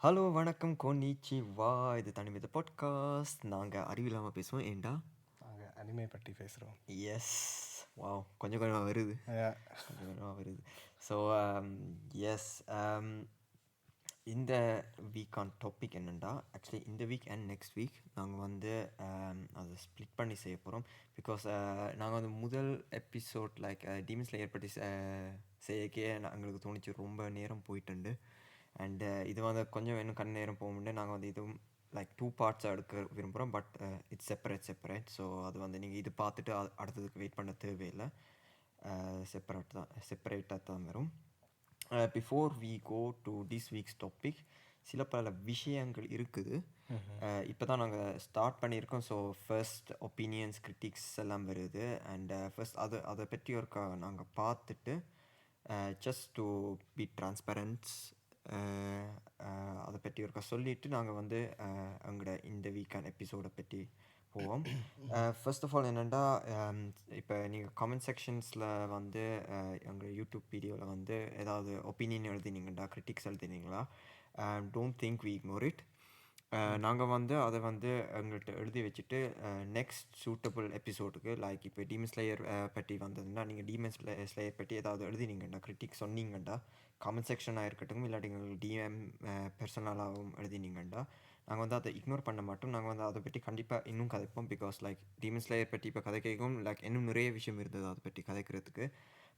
Hello, வணக்கம், கொன்னிச்சிவா. இது தனிமித podcast. நாங்கள் அறிவில்லாமல் பேசுவோம். ஏண்டா? நாங்கள் அனிமே பற்றி பேசுகிறோம். எஸ். வாவ், கொஞ்சம் கொஞ்சமாக வருது. கொஞ்சம் கொஞ்சமாக வருது. ஸோ எஸ், இந்த வீக்கான டாபிக் என்னென்னா, ஆக்சுவலி இந்த வீக் அண்ட் நெக்ஸ்ட் வீக் நாங்கள் வந்து அதை ஸ்ப்ளிட் பண்ணி செய்ய போகிறோம். பிகாஸ் நாங்கள் வந்து முதல் எபிசோட் லைக் டீமன் ஸ்லேயர் பற்றி செய்யக்கே எங்களுக்கு தோணிச்சு ரொம்ப நேரம் போயிட்டுண்டு. அண்டு இது வந்து கொஞ்சம் இன்னும் கண் நேரம் போக முடியாது. நாங்கள் வந்து இதுவும் லைக் 2 பார்ட்ஸாக எடுக்க விரும்புகிறோம். But it's separate. ஸோ அது வந்து நீங்கள் இது பார்த்துட்டு அடுத்ததுக்கு வெயிட் பண்ண தேவையில்லை. செப்பரேட்டாக தான் வரும். Before we go to this week's topic, சில பல விஷயங்கள் இருக்குது. இப்போ தான் நாங்கள் ஸ்டார்ட் பண்ணியிருக்கோம். ஸோ ஃபர்ஸ்ட் ஒப்பீனியன்ஸ், கிரிட்டிக்ஸ் எல்லாம் வருது. அண்ட் ஃபர்ஸ்ட் அதை பற்றி ஒரு நாங்கள் பார்த்துட்டு ஜஸ்ட் டு பி ட்ரான்ஸ்பரன்ஸ் அதை பற்றி ஒருக்கா சொல்லிவிட்டு நாங்கள் வந்து எங்களோட இந்த வீக்கான எபிசோடை பற்றி போவோம். ஃபர்ஸ்ட் ஆஃப் ஆல் என்னென்னா, இப்போ நீங்கள் கமெண்ட் செக்ஷன்ஸில் வந்து எங்கள் யூடியூப் வீடியோவில் வந்து ஏதாவது ஒப்பீனியன் எழுதினீங்கடா, கிரிட்டிக்ஸ் எழுதினீங்களா, don't think we ignore it. நாங்கள் வந்து அதை வந்து எங்கள்கிட்ட எழுதி வச்சுட்டு நெக்ஸ்ட் சூட்டபிள் எபிசோடுக்கு, லைக் இப்போ டீமன் ஸ்லேயர் பற்றி வந்ததுன்னா, நீங்கள் டீமன் ஸ்லேயர் பற்றி ஏதாவது எழுதினீங்கண்டா, கிரிட்டிக் சொன்னீங்கண்டா, கமெண்ட் செக்ஷனாக இருக்கட்டும், இல்லாட்டி எங்களுக்கு டிஎம் பர்சனலாகவும் எழுதினீங்கண்டா, நாங்கள் வந்து அதை இக்னோர் பண்ண மாட்டோம். நாங்கள் வந்து அதை பற்றி கண்டிப்பாக இன்னும் கதைப்போம். பிகாஸ் லைக் டீமன் ஸ்லேயர் பற்றி இப்போ கதைக்கும் லைக் இன்னும் நிறைய விஷயம் இருந்தது அதை பற்றி கதைக்கிறதுக்கு.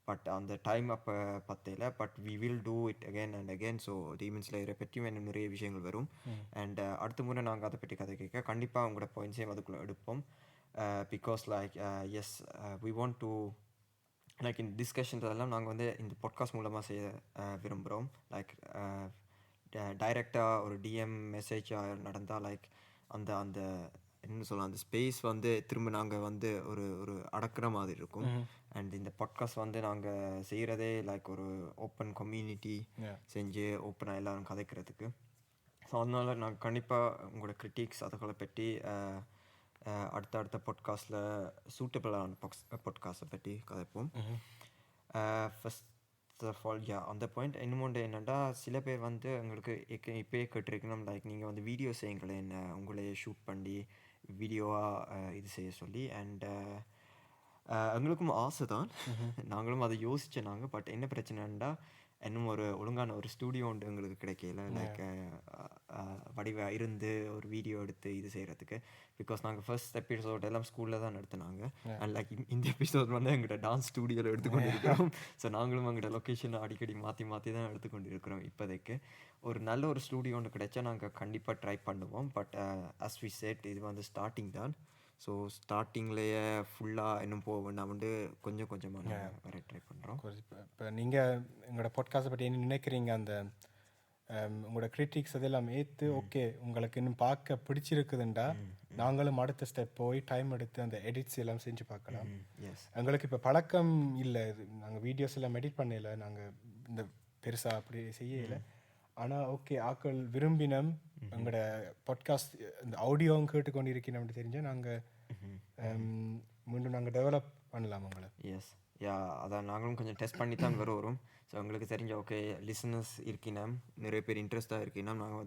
பட் அந்த டைம் அப்போ பத்தையில். But we will do it again and again. So demon ஸ்லேயரை பற்றியும் இன்னும் நிறைய விஷயங்கள் வரும். அண்ட் அடுத்த முறை நாங்கள் அதை பற்றி கதை கேட்க கண்டிப்பாக உங்களோட பாயிண்ட்ஸையும் அதுக்குள்ளே எடுப்போம். Because like yes, we want to like இந்த டிஸ்கஷன்ஸ் எல்லாம் நாங்கள் வந்து இந்த பாட்காஸ்ட் மூலமாக செய்ய விரும்புகிறோம். லைக் டைரெக்டாக ஒரு டிஎம் மெசேஜாக நடந்தால் லைக் அந்த அந்த என்ன சொல்லலாம், அந்த ஸ்பேஸ் வந்து திரும்ப நாங்கள் வந்து ஒரு அடக்கிற மாதிரி இருக்கும். அண்ட் இந்த பாட்காஸ்ட் வந்து நாங்கள் செய்கிறதே லைக் ஒரு ஓப்பன் கம்யூனிட்டி செஞ்சு ஓப்பனாக எல்லோரும் கதைக்கிறதுக்கு. ஸோ அதனால் நாங்கள் கண்டிப்பாக உங்களோட கிரிட்டிக்ஸ் அதுகளை பற்றி அடுத்த பாட்காஸ்ட்டில் சூட்டபிளான பாட்காஸ்ட்டை பற்றி கதைப்போம். ஃபஸ்ட் ஆஃப் ஆல் அந்த பாயிண்ட். இன்னொன்று என்னென்னா, சில பேர் வந்து எங்களுக்கு இப்போயே கேட்டிருக்கணும், லைக் நீங்கள் வந்து வீடியோ செய்யுங்களேன், என்ன உங்களே ஷூட் பண்ணி வீடியோவாக இது செய்ய சொல்லி. அண்ட் எங்களுக்கும் ஆசை தான், நாங்களும் அதை யோசித்தோம் நாங்கள். பட் என்ன பிரச்சனைன்னா, இன்னும் ஒரு ஒழுங்கான ஒரு ஸ்டூடியோ ஒன்று எங்களுக்கு கிடைக்கல, லைக் வடிவாக இருந்து ஒரு வீடியோ எடுத்து இது செய்கிறதுக்கு. பிகாஸ் நாங்கள் ஃபர்ஸ்ட் எபிசோட் எல்லாம் ஸ்கூலில் தான் நடத்தினாங்க. அண்ட் லைக் இந்த எபிசோட் வந்து எங்கள்கிட்ட டான்ஸ் ஸ்டூடியோவில் எடுத்துக்கொண்டு இருக்கிறோம். ஸோ நாங்களும் எங்கள்கிட்ட லொக்கேஷனை அடிக்கடி மாற்றி தான் எடுத்துக்கொண்டு இருக்கிறோம். இப்போதைக்கு ஒரு நல்ல ஒரு ஸ்டூடியோ ஒன்று கிடைச்சா நாங்கள் கண்டிப்பாக ட்ரை பண்ணுவோம். பட் அஸ் வி செட், இது வந்து ஸ்டார்டிங் தான். ஸோ ஸ்டார்டிங்லேயே ஃபுல்லாக இன்னும் போக வேண்டாம் வந்து கொஞ்சம் கொஞ்சமாக வர ட்ரை பண்ணுறோம். இப்போ நீங்கள் எங்களோட பாட்காஸ்ட்டை பற்றி என்ன நினைக்கிறீங்க? அந்த உங்களோட கிரிட்டிக்ஸ் அதெல்லாம் ஏற்று ஓகே உங்களுக்கு இன்னும் பார்க்க பிடிச்சிருக்குதுண்டா, நாங்களும் அடுத்த ஸ்டெப் போய் டைம் எடுத்து அந்த எடிட்ஸ் எல்லாம் செஞ்சு பார்க்கலாம். எங்களுக்கு இப்போ பழக்கம் இல்லை, நாங்கள் வீடியோஸ் எல்லாம் எடிட் பண்ணல, நாங்கள் இந்த பெருசாக அப்படி செய்யலை. ஆனால் ஓகே, ஆக்கள் விரும்பினம் எங்களோட பாட்காஸ்ட் இந்த ஆடியோவும் கேட்டுக்கொண்டு இருக்கணும்னு தெரிஞ்சால் நாங்கள் மீண்டும் நாங்கள் டெவலப் பண்ணலாம் உங்களை. எஸ், அதான் நாங்களும் கொஞ்சம் டெஸ்ட் பண்ணி தான் வரும். ஸோ எங்களுக்கு தெரிஞ்ச ஓகே லிசனர்ஸ் இருக்கினோம், நிறைய பேர் இன்ட்ரெஸ்ட்டாக இருக்கினோம், நாங்கள்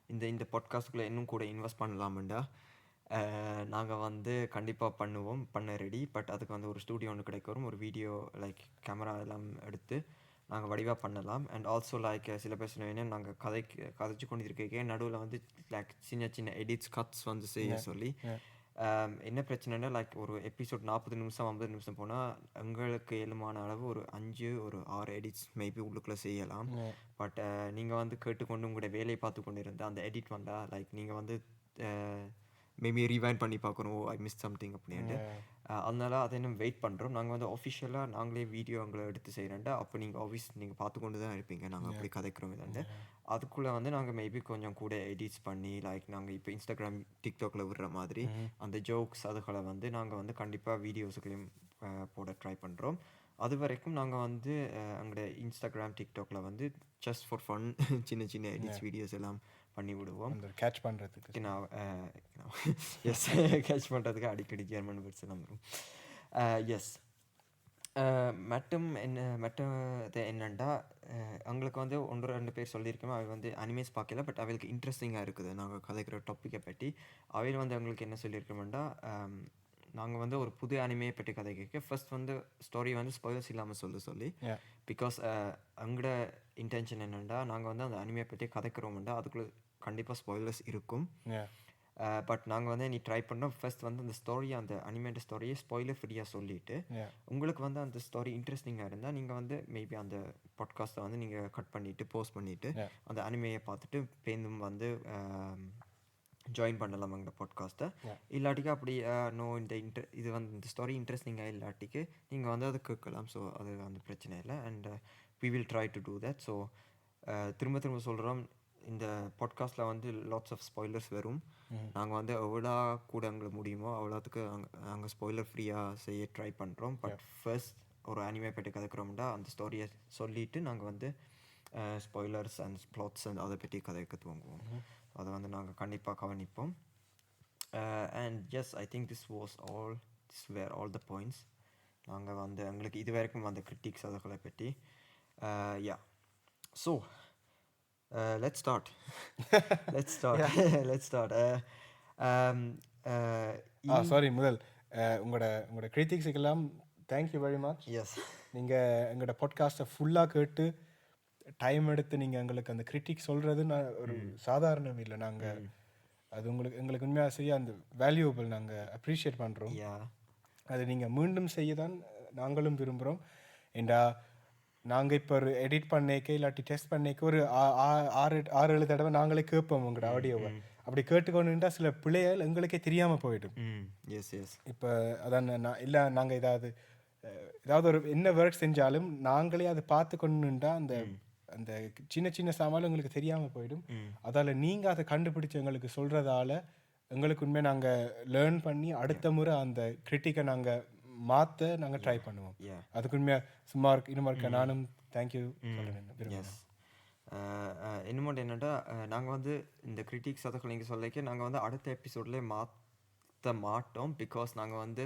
வந்து இந்த பாட்காஸ்ட்டுக்குள்ளே இன்னும் கூட இன்வெஸ்ட் பண்ணலாம்டா. நாங்கள் வந்து கண்டிப்பாக பண்ண ரெடி. பட் அதுக்கு வந்து ஒரு ஸ்டூடியோ ஒன்று கிடைக்கும், ஒரு வீடியோ லைக் கேமரா எல்லாம் எடுத்து நாங்கள் வடிவாக பண்ணலாம். அண்ட் ஆல்சோ லைக் சில பேர் சொன்னீங்கன்னா, நாங்கள் கதைச்சு கொண்டு இருக்கே நடுவில் வந்து லைக் சின்ன சின்ன எடிட்ஸ் கட்ஸ் வந்து செய்ய சொல்லி. என்ன பிரச்சனைனா, லைக் ஒரு எபிசோட் 40 நிமிஷம் 50 நிமிஷம் போனால் எங்களுக்கு ஏழுமான அளவு ஒரு 6 எடிட்ஸ் மேபி உள்ளுக்குள்ளே செய்யலாம். பட் நீங்கள் வந்து கேட்டுக்கொண்டு உங்களோட வேலையை பார்த்து கொண்டு இருந்தால் அந்த எடிட் வந்தால் லைக் நீங்கள் வந்து மேபி ரீவைண்ட் பண்ணி பார்க்கணும், ஐ மிஸ் சம்திங் அப்படின்ட்டு. அதனால அதை இன்னும் வெயிட் பண்ணுறோம். நாங்கள் வந்து ஆஃபிஷியலாக நாங்களே வீடியோ எங்களை எடுத்து செய்கிறேன்டா, அப்போ நீங்கள் பார்த்து கொண்டு தான் இருப்பீங்க நாங்கள் அப்படி கதைக்கிறோம் இதாண்டு. அதுக்குள்ளே வந்து நாங்கள் மேபி கொஞ்சம் கூட எடிட்ஸ் பண்ணி லைக் நாங்கள் இப்போ இன்ஸ்டாகிராம் டிக்டாக்ல விடுற மாதிரி அந்த ஜோக்ஸ் அதுகளை வந்து நாங்கள் வந்து கண்டிப்பாக வீடியோஸுக்களையும் போட ட்ரை பண்ணுறோம். அது வரைக்கும் நாங்கள் வந்து எங்களோட இன்ஸ்டாகிராம் டிக்டாக்ல வந்து ஜஸ்ட் ஃபார் ஃபன் சின்ன சின்ன எடிட்ஸ் வீடியோஸ் எல்லாம் பண்ணி விடுவோம். கேட்ச் பண்ணுறதுக்கு எஸ், கேட்ச் பண்ணுறதுக்கு அடிக்கடி ஜெர்மன் வேர்ட்ஸ் எல்லாம் வரும். எஸ், மற்றது என்னென்னா அவங்களுக்கு வந்து 1-2 பேர் சொல்லியிருக்கோம். அவை வந்து அனிமேஸ் பார்க்கல, பட் அவளுக்கு இன்ட்ரெஸ்டிங்காக இருக்குது நாங்கள் கதைக்கிற டாப்பிக்கை பற்றி. அவையில் வந்து அவங்களுக்கு என்ன சொல்லியிருக்கோம்னா, நாங்கள் வந்து ஒரு புது அனிமையை பற்றி கதை கேட்க ஃபர்ஸ்ட் வந்து ஸ்டோரி வந்து ஸ்பாயிலர்ஸ் இல்லாமல் சொல்லி பிகாஸ் அவங்களோட இன்டென்ஷன் என்னென்னா, நாங்கள் வந்து அந்த அனிமையை பற்றி கதைக்கிறோம்னா அதுக்குள்ளே கண்டிப்பாக ஸ்பாயிலர்ஸ் இருக்கும். பட் நாங்கள் வந்து நீ ட்ரை பண்ணோம் ஃபர்ஸ்ட் வந்து அந்த ஸ்டோரியை, அந்த அனிமேட் ஸ்டோரியை ஸ்பாயிலர் ஃப்ரீயாக சொல்லிவிட்டு உங்களுக்கு வந்து அந்த ஸ்டோரி இன்ட்ரெஸ்டிங்காக இருந்தால் நீங்கள் வந்து மேபி அந்த பாட்காஸ்ட்டை வந்து நீங்கள் கட் பண்ணிவிட்டு போஸ்ட் பண்ணிவிட்டு அந்த அனிமையை பார்த்துட்டு பேந்தும் வந்து ஜாயின் பண்ணலாம் எங்கள் பாட்காஸ்ட்டை. இல்லாட்டிக்கு அப்படி நோ இது வந்து இந்த ஸ்டோரி இன்ட்ரெஸ்டிங்காக இல்லாட்டிக்கு நீங்கள் வந்து அதை கேட்கலாம். ஸோ அது அந்த பிரச்சனை இல்லை. And we will try to do that. So திரும்ப சொல்கிறோம், இந்த பாட்காஸ்ட்டில் வந்து லாட்ஸ் ஆஃப் ஸ்பாயிலர்ஸ் வரும். நாங்கள் வந்து எவ்வளோ கூட எங்களுக்கு முடியுமோ அவ்வளோத்துக்கு அங்கே ஸ்பாயிலர் ஃப்ரீயாக செய்ய ட்ரை பண்ணுறோம். பட் ஃபர்ஸ்ட் ஒரு அனிமே பற்றி கதைக்கிறோம்னா அந்த ஸ்டோரியை சொல்லிவிட்டு நாங்கள் வந்து ஸ்பாயிலர்ஸ் அண்ட் ப்ளாட்ஸ் அண்ட் அதை பற்றி கதைக்க துவங்குவோம். அதை வந்து நாங்கள் கண்டிப்பாக கவனிப்போம். And yes, I think this were all the points. நாங்கள் வந்து எங்களுக்கு இது வரைக்கும் அந்த கிரிட்டிக்ஸ் அதுகளை பற்றி யா. So let's start. சாரி, முதல் உங்களோட கிரிட்டிக்ஸுக்கெல்லாம் தேங்க்யூ வெரி மச். எஸ், நீங்கள் எங்களோட பாட்காஸ்ட்டை ஃபுல்லாக கேட்டு டைம் எடுத்து நீங்கள் எங்களுக்கு அந்த கிரிட்டிக் சொல்கிறது ஒரு சாதாரணம் இல்லை. நாங்கள் அது எங்களுக்கு உண்மையாக சரியா அந்த வேல்யூபிள் நாங்கள் அப்ரிஷியேட் பண்ணுறோம். அது நீங்கள் மீண்டும் செய்ய தான் நாங்களும் விரும்புகிறோம். ஏண்டா நாங்கள் இப்போ ஒரு எடிட் பண்ணிக்க இல்லாட்டி டெஸ்ட் பண்ணிக்க ஒரு 6-7 தடவை நாங்களே கேட்போம் உங்களோட ஆடியோவை. அப்படி கேட்டுக்கொண்டுட்டா சில பிள்ளைகள் எங்களுக்கே தெரியாமல் போயிடும். இப்போ அதான் இல்லை, நாங்கள் ஏதாவது ஒரு என்ன ஒர்க் செஞ்சாலும் நாங்களே அதை பார்த்து கொண்டுட்டா அந்த அந்த சின்ன சாமான் எங்களுக்கு தெரியாமல் போயிடும். அதால் நீங்கள் அதை கண்டுபிடிச்சி எங்களுக்கு சொல்கிறதால எங்களுக்கு உண்மையை நாங்கள் லேர்ன் பண்ணி அடுத்த முறை அந்த கிரிட்டிக்கை நாங்கள் மாற்ற நாங்கள் ட்ரை பண்ணுவோம். அதுக்கு உண்மையாக சும்மா இன்னும் இருக்க நானும் தேங்க்யூ சொல்கிறேன். இன்னும் என்னென்னா, நாங்கள் வந்து இந்த கிரிட்டிக்ஸ் அதுக்கு நீங்கள் சொல்லிக்க நாங்கள் வந்து அடுத்த எபிசோட்லேயே மாற்ற மாட்டோம். பிகாஸ் நாங்கள் வந்து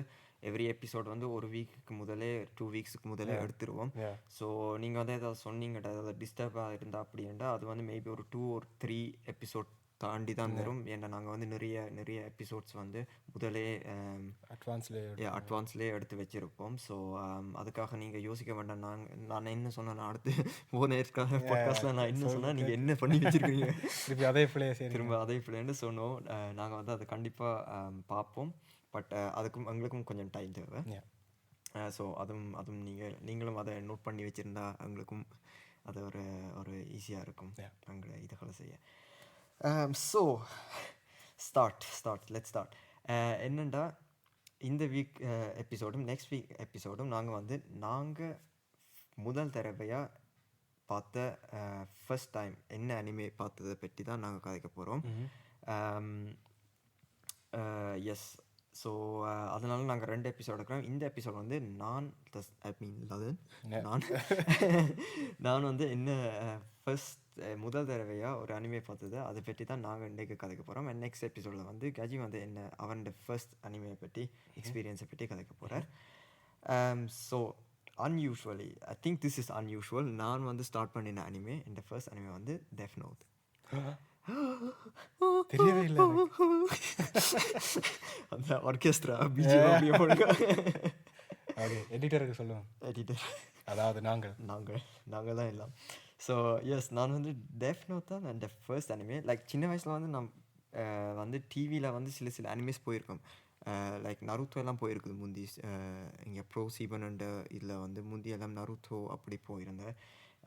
எவ்ரி எபிசோட் வந்து ஒரு வீக்குக்கு முதலே 2 வீக்ஸுக்கு முதலே எடுத்துருவோம். ஸோ நீங்கள் வந்து ஏதாவது சொன்னீங்கடா ஏதாவது டிஸ்டர்பாக இருந்தால் அப்படின்டா அது வந்து மேபி ஒரு 2 or 3 எபிசோட் தாண்டி தான் வரும். ஏன்னா நாங்கள் வந்து நிறைய எபிசோட்ஸ் வந்து முதலே அட்வான்ஸ்லேயே எடுத்து வச்சுருப்போம். ஸோ அதுக்காக நீங்கள் யோசிக்க வேண்டாம். நான் என்ன சொன்னேன் அடுத்து போன பாட்காஸ்ட்டில் நான் என்ன சொன்னேன், நீங்கள் என்ன பண்ணி வச்சுருக்கீங்க திரும்ப அதே பிள்ளைன்னு சொன்னோம். நாங்கள் வந்து அதை கண்டிப்பாக பார்ப்போம். பட் அதுக்கும் எங்களுக்கும் கொஞ்சம் டைம் தேவை. ஸோ அதுவும் நீங்களும் அதை நோட் பண்ணி வச்சுருந்தா எங்களுக்கும் அது ஒரு ஈஸியாக இருக்கும் எங்களை இதுகளை செய்ய. So let's start. என்னென்னா இந்த வீக் எபிசோடும் நெக்ஸ்ட் வீக் எபிசோடும் நாங்கள் முதல் தடவையாக பார்த்த ஃபர்ஸ்ட் டைம் என்ன அனிமே பார்த்ததை பற்றி தான் நாங்கள் கதைக்க போகிறோம். எஸ், ஸோ அதனால நாங்கள் 2 எபிசோட் எடுக்கிறோம். இந்த எபிசோட் வந்து நான் வந்து என்ன ஃபர்ஸ்ட் முதல் தடவையாக ஒரு அனிமே பார்த்தது அதை பற்றி தான் நாங்கள் இன்றைக்கு கதைக்க போகிறோம். அண்ட் நெக்ஸ்ட் எபிசோடில் வந்து கஜி வந்து என்ன அவனோட ஃபர்ஸ்ட் அனிமையை பற்றி எக்ஸ்பீரியன்ஸை பற்றி கதைக்க போகிறார். So unusually, I think this is unusual. நான் வந்து ஸ்டார்ட் பண்ணின அனிமே, இந்த ஃபர்ஸ்ட் அனிமே வந்து டெத் நோட். தெரியவே இல்லை. அந்த ஆர்கெஸ்ட்ரா பிஜிஎம் அப்படியே போடுங்க. எடிட்டருக்கு சொல்லுவோம். எடிட்டர் அதாவது நாங்கள் தான் எல்லாம். ஸோ எஸ், நான் வந்து டெத் நோட் தான் அந்த ஃபர்ஸ்ட் அனிமே. லைக் சின்ன வயசில் வந்து நான் வந்து டிவியில் வந்து சில அனிமேஸ் போயிருக்கோம். லைக் நருத்தோ எல்லாம் போயிருக்குது முந்தி. இங்கே ப்ரோ சீபன் இதில் வந்து முந்தியெல்லாம் நருத்தோ அப்படி போயிருந்தேன்.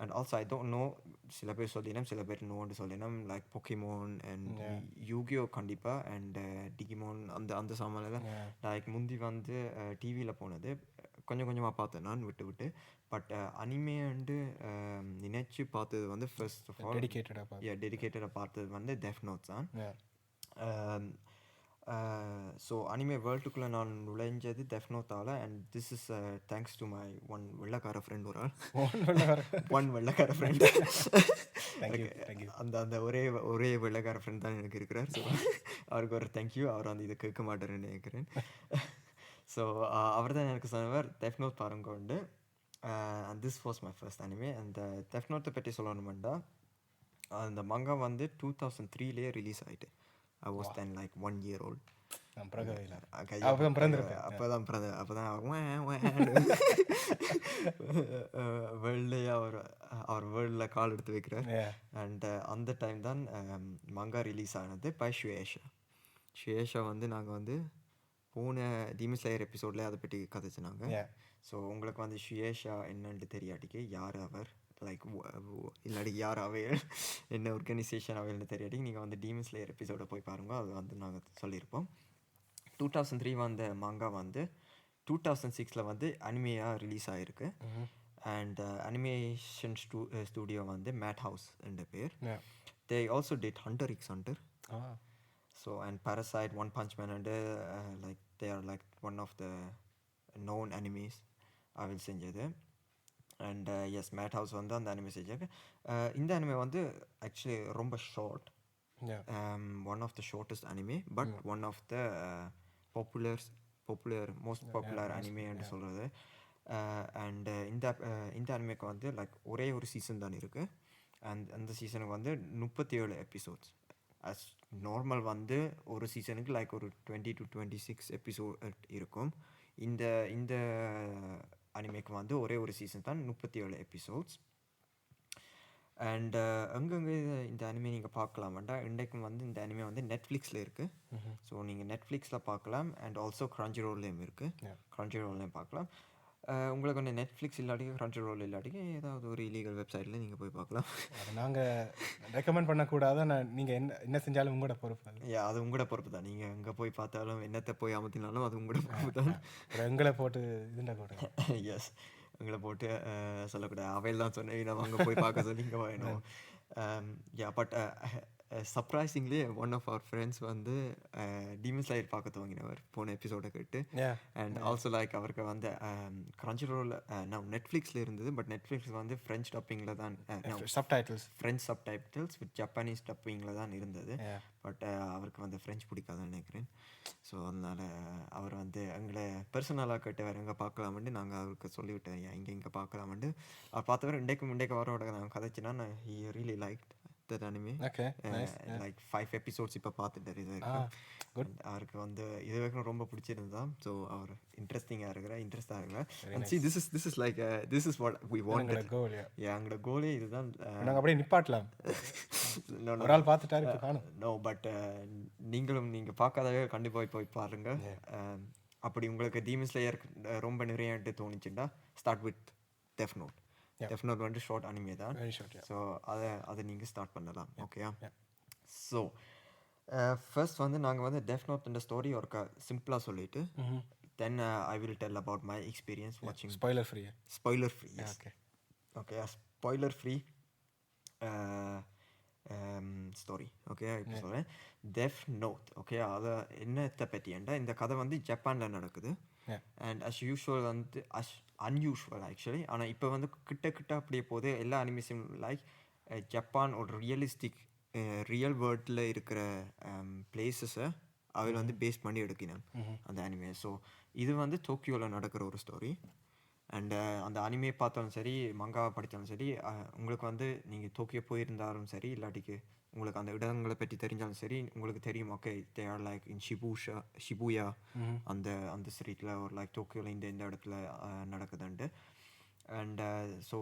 And also I don't no, சில பேர் சொல்லினோம் சில பேர் நோன்னு சொல்லினோம். லைக் பொக்கிமோன் அண்ட் யூகியோ கண்டிப்பாக அண்ட் டிகிமோன் அந்த சாமான்லாம் லைக் முந்தி வந்து டிவியில் போனது கொஞ்சம் கொஞ்சமாக பார்த்தேன் நான் விட்டு. பட் அனிமே வந்து நினைச்சு பார்த்தது வந்து ஃபர்ஸ்ட் ஆஃப் ஆல் டெடிக்கேட்டடாக பார்த்தது வந்து டெத் நோட் தான். ஸோ அனிமே வேர்ல்டுக்குள்ளே நான் நுழைஞ்சது டெத் நோட்டால். And this is thanks to my one வெள்ளைக்கார ஃப்ரெண்ட். ஒன் வெள்ளைக்கார ஃப்ரெண்ட். அந்த ஒரே வெள்ளைக்கார ஃப்ரெண்ட் தான் எனக்கு இருக்கிறார். ஸோ அவருக்கு ஒரு தேங்க்யூ. அவர் வந்து இதை கேட்க மாட்டாருன்னு நினைக்கிறேன். ஸோ அவர் தான் எனக்கு சொன்னவர் டெஃப் நோட் பாருங்க உண்டு. And this was my first anime. அந்த டெஃப் நோட்டை பற்றி சொல்லணுமெண்டா அந்த மங்கா வந்து 2003 ரிலீஸ் ஆகிட்டு. I was then like 1 year old. நான் பிறக்கவே இல்லை. அப்பதான் பிறந்திருப்பேன். அப்போதான் வேர்ல்ட்லேயே அவர் வேர்ல்டில் கால் எடுத்து வைக்கிறார். அண்ட் அந்த டைம் தான் மங்கா ரிலீஸ் ஆனது பை ஷுயேஷா வந்து நாங்கள் வந்து போன டீமன் ஸ்லேயர் எபிசோட்லேயே அதை பற்றி கதைச்சினாங்க. ஸோ உங்களுக்கு வந்து ஷுயேஷா என்னன்ட்டு தெரியாட்டிக்கு யார் அவர் லைக் இல்லாட்டி யார் அவையல் என்ன ஆர்கனைசேஷன் அவையல்னு தெரியாட்டிக்கு நீங்கள் வந்து டீமன் ஸ்லேயர் எபிசோடை போய் பாருங்க. அது வந்து நாங்கள் சொல்லியிருப்போம். 2003 வந்த மாங்கா வந்து 2006 வந்து அனிமையாக ரிலீஸ் ஆகிருக்கு. அண்ட் அனிமேஷன் ஸ்டூடியோ வந்து மேட் ஹவுஸ் என்ற பேர். They also did Hunter X Hunter. So and Parasite, One Punch Man and like they are like one of the known animes அவள் செஞ்சது. அண்ட் எஸ் மேட் ஹவுஸ் வந்து அந்த anime செஞ்சாங்க. இந்த anime வந்து ஆக்சுவலி ரொம்ப short. One of the shortest anime but one of the most popular anime என்று சொல்கிறது. அண்ட் இந்த அனிமேக்கு வந்து லைக் ஒரே ஒரு சீசன் தான் இருக்குது. அண்ட் அந்த சீசனுக்கு வந்து 37 எபிசோட்ஸ். அஸ் நார்மல் வந்து ஒரு சீசனுக்கு லைக் ஒரு 20 to 26 எபிசோட் இருக்கும். இந்த அனிமேக்கு வந்து ஒரே ஒரு சீசன் தான் 37 எபிசோட்ஸ். அண்ட் அங்கங்கே இந்த அனிமே நீங்கள் பார்க்கலாமாண்டா இன்றைக்கும் வந்து இந்த அனிமே வந்து நெட்ஃப்ளிக்ஸில் இருக்குது. ஸோ நீங்கள் நெட்ஃப்ளிக்ஸில் பார்க்கலாம். அண்ட் ஆல்சோ கிரன்ச்சி ரோல்லையும் இருக்குது. கிரன்ச்சி ரோல்லையும் பார்க்கலாம். உங்களுக்கு வந்து நெட்ஃப்ளிக்ஸ் இல்லாட்டிக்கு கிரன்ச்சி ரோல் இல்லாட்டிக்கு ஏதாவது ஒரு இல்லீகல் வெப்சைட்டில் நீங்கள் போய் பார்க்கலாம். அதை நாங்கள் ரெக்கமெண்ட் பண்ணக்கூடாது. நீங்கள் என்ன செஞ்சாலும் உங்களோட பொறுப்பு. அது உங்களோட பொறுப்பு தான். நீங்கள் எங்கே போய் பார்த்தாலும் என்னத்தை போய் அமர்த்தினாலும் அது உங்களோட பொறுப்பு தான். எங்களை போட்டு இதுண்ட கூட எஸ் எங்களை போட்டு சொல்லக்கூடாது. அவையில் தான் சொன்னேன் நம்ம அங்கே போய் பார்க்க சொல்லி இங்கே வேணும். But surprisingly one of our friends வந்து டீமன் ஸ்லேயர் பார்க்க துவங்கினவர் போன எபிசோடை கேட்டு. அண்ட் ஆல்சோ லைக் அவருக்கு வந்து கிரன்ச்சி ரோல் நான் நெட்ஃப்ளிக்ஸில் இருந்தது. பட் நெட்ஃப்ளிக்ஸ் வந்து ஃப்ரெஞ்ச் டப்பிங்கில் தான் ஃப்ரெஞ்ச் சப்டைட்டில்ஸ் வித் ஜப்பானீஸ் டப்பிங்கில் தான் இருந்தது. பட் அவருக்கு வந்து ஃப்ரெஞ்ச் பிடிக்காதுன்னு நினைக்கிறேன். ஸோ அதனால் அவர் வந்து எங்களை பர்சனலாக கேட்டு வேறு எங்கே பார்க்கலாமெண்டு நாங்கள் அவருக்கு சொல்லிவிட்டேன் இங்கே பார்க்கலாமெண்டு. அவர் பார்த்தவர் இன்றைக்கு அவரோட நான் கதைச்சினா he really like that anime. Like 5 episodes இப்போ பார்த்துட்டார். இது அவருக்கு வந்து இது வரைக்கும் ரொம்ப பிடிச்சிருந்தா. ஸோ அவர் இன்ட்ரெஸ்டாக இருக்கிற and see this is like this is what we wanted. எங்களோட கோலே இதுதான். நாங்கள் அப்படியே நிப்பாட்டலாம். ஒரு ஆள் பார்த்துட்டாரு காணும். நோ பட் நீங்கள் பார்க்காதவே கண்டிப்பாக போய் பாருங்க. அப்படி உங்களுக்கு டீமன் ஸ்லேயர் ரொம்ப நிறையட்டு தோணிச்சுட்டா start with death note. Death note வந்து ஷார்ட் அனிமே தான். ஸோ அதை நீங்கள் ஸ்டார்ட் பண்ணலாம். ஓகேயா? ஸோ ஃபர்ஸ்ட் வந்து நாங்கள் வந்து டெஃப் நோட் ஸ்டோரி ஒரு சிம்பிளாக சொல்லிட்டு then I will tell about my experience வாட்சிங். Spoiler free. Okay spoiler free story. Okay இப்போ சொல்கிறேன் டெஃப் நோட். ஓகே அதை என்னத்தை பற்றியண்டா இந்த கதை வந்து ஜப்பானில் நடக்குது. அண்ட் அஸ் யூஷுவல் வந்து அன்யூஷுவல் ஆக்சுவலி. ஆனால் இப்போ வந்து கிட்ட அப்படியே போகுது எல்லா அனிமேஷன் லைக் ஜப்பான் ஒரு ரியல் வேர்ல்டில் இருக்கிற பிளேசஸை அவர் வந்து பேஸ் பண்ணி எடுக்கினான் அந்த அனிமே. ஸோ இது வந்து டோக்கியோவில் நடக்கிற ஒரு ஸ்டோரி. அண்டு அந்த அனிமே பார்த்தாலும் சரி மங்காவை படித்தாலும் சரி உங்களுக்கு வந்து நீங்கள் டோக்கியோ போயிருந்தாலும் சரி இல்லாட்டிக்கு உங்களுக்கு அந்த இடங்களை பற்றி தெரிஞ்சாலும் சரி உங்களுக்கு தெரியும். Okay they are like in Shibuya அந்த ஸ்ட்ரீட்டில் ஒரு லைக் டோக்கியோவில் இந்த இடத்துல நடக்குதுன்ட்டு. And so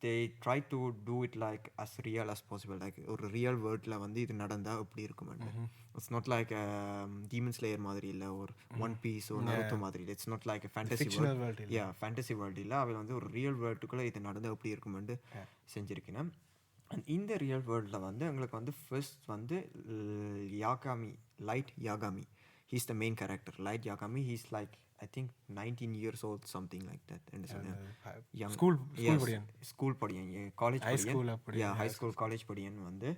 they try to do it like as real as possible. Like ஒரு ரியல் வேர்ல்டில் வந்து இது நடந்தால் எப்படி இருக்குமெண்டு. It's not like demon slayer மாதிரி இல்லை ஒரு ஒன் பீஸ் ஒரு நருட்டோ மாதிரி இல்லை. It's not like fantasy world. Fantasy world இல்லை. அவள் வந்து ஒரு ரியல் வேர்ல்டுக்குள்ளே இது நடந்தால் எப்படி இருக்குமெண்டு செஞ்சுருக்கேன். அண்ட் இந்த ரியல் வேர்ல்டில் வந்து எங்களுக்கு வந்து ஃபர்ஸ்ட் வந்து Light Yagami he's the main character. Light Yagami he's like I think 19 years old something like that. Young school படியன் college படியன் high school college படியன் வந்து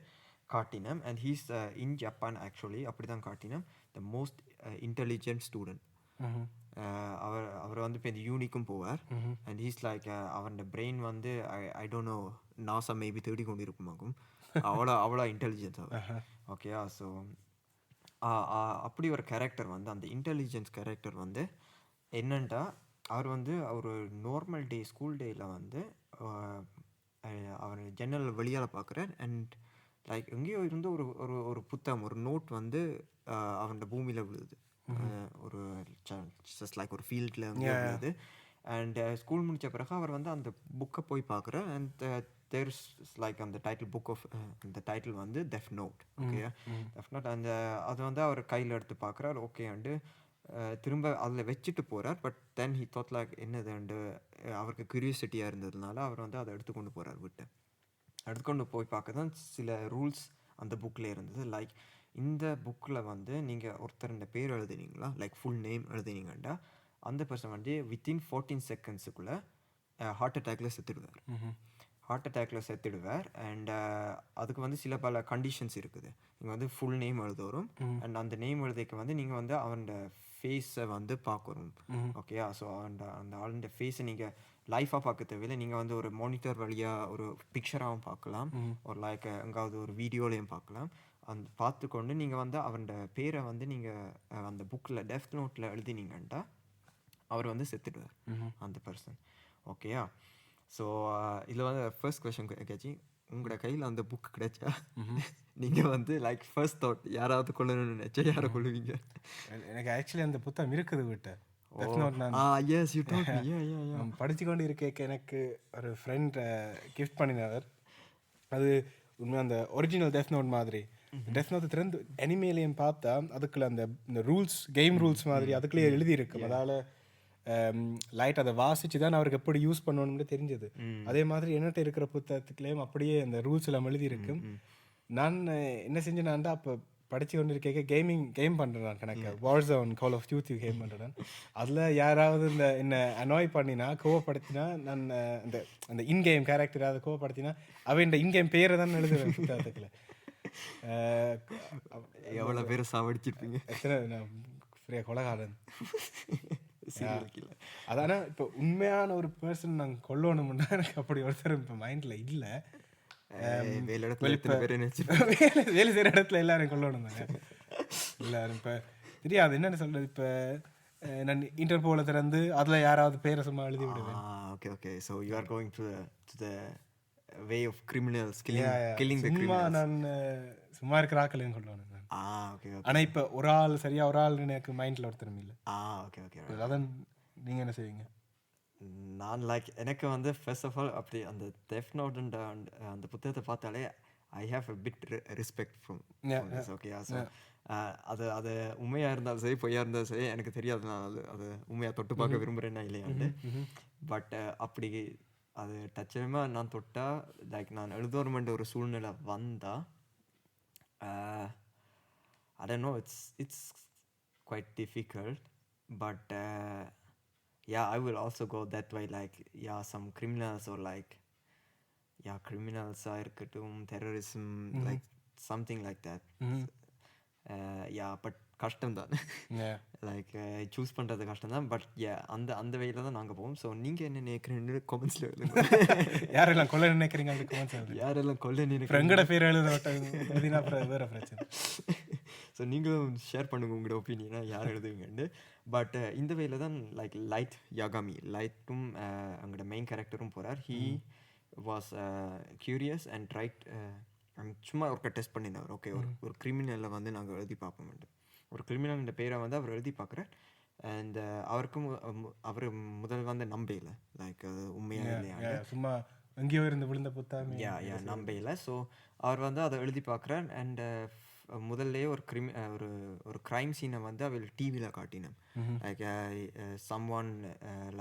காட்டினம். and he's in Japan actually அப்படிதான் காட்டினம் the most intelligent student. அவர் வந்து இப்போ இந்த யூனிக்கும் போவார். And he's like அவரோட brain வந்து ஐ don't no NASA maybe தேடி கொண்டு இருக்குமாக்கும். அவ்வளோ இன்டெலிஜென்ஸ் அவர். ஓகேயா? ஸோ அப்படி ஒரு கேரக்டர் வந்து அந்த இன்டெலிஜென்ஸ் கேரக்டர் வந்து என்னண்டா அவர் வந்து ஒரு நார்மல் டே ஸ்கூல் டேயில் வந்து அவர் ஜன்னல் வழியால் பார்க்குறார். அண்ட் லைக் எங்கேயோ இருந்து ஒரு ஒரு ஒரு புத்தகம், ஒரு நோட் வந்து அவனோட பூமியில் விழுது. ஒரு ஜஸ்ட் லைக் ஒரு ஃபீல்டில் எங்கேயோ விழுது. அண்ட் ஸ்கூல் முடித்த பிறகு அவர் வந்து அந்த புக்கை போய் பார்க்குறார். அண்ட் தேர்ஸ் லைக் அந்த டைட்டில் புக் ஆஃப் அந்த டைட்டில் வந்து Death Note. Okay, Death Note. அந்த அது வந்து அவர் கையில் எடுத்து பார்க்குறார். ஓகே, அண்டு திரும்ப அதில் வச்சுட்டு போகிறார். But then he thought like என்னதுண்டு அவருக்கு க்யூரியாசிட்டியாக இருந்ததுனால அவர் வந்து அதை எடுத்துக்கொண்டு போகிறார் விட்டு. எடுத்துக்கொண்டு போய் பார்க்க தான் சில ரூல்ஸ் அந்த புக்கில் இருந்தது. லைக் இந்த புக்கில் வந்து நீங்கள் ஒருத்தர் இந்த பேர் எழுதுனீங்களா, லைக் ஃபுல் நேம் எழுதுனீங்கன்னா அந்த பர்சன் வந்து வித்தின் 14 செகண்ட்ஸுக்குள்ளே ஹார்ட் அட்டாக்ல செத்துடுவார். ஹார்ட் அட்டாக்ல செத்துடுவார். அண்ட் அதுக்கு வந்து சில பல கண்டிஷன்ஸ் இருக்குது. நீங்கள் வந்து ஃபுல் நேம் எழுதுவரும். அண்ட் அந்த நேம் எழுதிக்க வந்து நீங்கள் வந்து அவனோட ஃபேஸை வந்து பார்க்கணும். ஓகேயா? ஸோ அந்த ஆளுடைய ஃபேஸை நீங்கள் லைஃபாக பார்க்க தேவையில்லை. நீங்கள் வந்து ஒரு மானிட்டர் வழியாக ஒரு பிக்சராகவும் பார்க்கலாம், ஒரு லைக் எங்காவது ஒரு வீடியோலையும் பார்க்கலாம். அந்த பார்த்துக்கொண்டு நீங்கள் வந்து அவனோட பேரை வந்து நீங்கள் அந்த புக்கில் டெஃப் நோட்டில் எழுதினீங்கன்னா அவர் வந்து செத்துடுவார் அந்த பர்சன். ஓகேயா? ஸோ இதில் வந்து ஃபர்ஸ்ட் கொஸ்டின் கேட்சி, உங்களோட கையில் அந்த புக் கிடைச்சா நீங்கள் வந்து லைக் ஃபர்ஸ்ட் தாட் யாராவது கொள்ளணும்னு நினச்சா யாரை கொள்ளுவீங்க? எனக்கு ஆக்சுவலி அந்த புத்தகம் இருக்குது விட்டு படித்து கொண்டு இருக்க எனக்கு ஒரு ஃப்ரெண்ட் கிஃப்ட் பண்ணினவர். அது உண்மையாக அந்த ஒரிஜினல் டெஃப் நோட் மாதிரி. டெஃப் நோட் திறந்து அனிமேலையும் பார்த்தா அதுக்குள்ள அந்த ரூல்ஸ், கேம் ரூல்ஸ் மாதிரி அதுக்குள்ளேயே எழுதியிருக்கும். அதால் லைட் அதை வாசிச்சு தான் அவருக்கு எப்படி யூஸ் பண்ணணும்னு தெரிஞ்சது. அதே மாதிரி என்னட்ட இருக்கிற புத்தகத்துக்குள்ளேயும் அப்படியே அந்த ரூல்ஸ் எல்லாம் எழுதியிருக்கும். நான் என்ன செஞ்சேன்னா அப்போ படித்து கொண்டு இருக்க கேம் பண்ணுறேன். கணக்கு வார்ஸோன், கால் ஆஃப் டியூட்டி கேம் பண்ணுறேன். அதில் யாராவது இந்த என்ன அனாய் பண்ணினா, கோவப்படுத்தினா, நான் அந்த இன்கேம் கேரக்டர் அதை கோவப்படுத்தினா அவன் இந்த இன்கேம் பேரை தான் எழுதுவேன் புத்தகத்துக்குள்ள. எவ்வளோ பேரை சாவடிச்சிருப்பீங்க? எத்தனை நான் ஃப்ரீயாக கொலகாரன். அதான இப்போ உண்மையான ஒரு பர்சன் நாங்கள் கொல்லணும்னா எனக்கு அப்படி ஒருத்தர் இப்போ மைண்டில் இல்லை. வேலை செய்கிற இடத்துல எல்லாரும் கொல்லணும் தாங்க. எல்லாரும் இப்போ தெரியாது என்னென்னு சொல்கிறது. இப்போ நான் இன்டர்போல திறந்து அதில் யாராவது பேரை சும்மா எழுதி விடுவேன். Okay okay, so you are going to the way of criminals killing the criminals. நான் சும்மா இருக்கிற ஆக்களையும் கொல்லணும். Okay okay. ஆனால் இப்போ ஒரு ஆள் சரியா ஒரு ஆள் எனக்கு மைண்டில் ஒருத்தரும் இல்லை. Okay okay. அதான் நீங்கள் என்ன செய்வீங்க? நான் லைக் எனக்கு வந்து ஃபர்ஸ்ட் ஆஃப் ஆல் அப்படி அந்த டெஃப் நோட் அந்த புத்தகத்தை பார்த்தாலே I have a bit respect from this. Okay, so அது உண்மையாக இருந்தாலும் சரி பொய்யா இருந்தாலும் சரி எனக்கு தெரியாது. நான் அது உண்மையாக தொட்டு பார்க்க விரும்புகிறேன்னா இல்லையாண்டு. பட் அப்படி அது டச்சமாக நான் தொட்டால் லைக் நான் எழுதணுமென்ற ஒரு சூழ்நிலை வந்தால் I don't know, it's quite difficult, but yeah, I will also go that way, like yeah, some criminals or like yeah, criminals are terrorism, like something like that. Yeah, but கஷ்டம் தான். Like choose பண்ணுறது கஷ்டம் தான். But அந்த வழியில் தான் நாங்கள் போவோம். ஸோ நீங்கள் என்ன நினைக்கிறீங்கன்னு கமெண்ட்ஸில் எழுதுங்க. யாரெல்லாம் கொல்ல நினைக்கிறீங்க அந்த கமெண்ட்ஸ், யாரெல்லாம் கொல்ல நினைக்கிறீங்க, எங்கட பேர் எழுதுனா வேறு பிரச்சனை. ஸோ நீங்களும் ஷேர் பண்ணுங்க உங்களோட ஒப்பீனியனை யார் எழுதுவீங்கன்னு. பட் இந்த வழியில் தான் லைக் லைட் யாகாமி, லைட்டும் அவங்களோட மெயின் கேரக்டரும் போகிறார். He was curious and tried சும்மா ஒருக்க டெஸ்ட் பண்ணியிருந்தார். ஓகே, ஒரு கிரிமினலில் வந்து நாங்கள் எழுதி பார்ப்போம்ட்டு. ஒரு கிரிமினல்ன்ற பேரை வந்து அவர் எழுதி பார்க்குறார். அண்ட் அவருக்கும் அவர் முதல் வந்து நம்பையில் லைக் அது உண்மையாக இல்லையா, சும்மா எங்கேயோ இருந்து விழுந்த புத்தகம் நம்பையில். ஸோ அவர் வந்து அதை எழுதி பார்க்குறார். அண்ட் முதல்லையே ஒரு க்ரைம் சீனை வந்து அவள் டிவியில் காட்டினேன். Like someone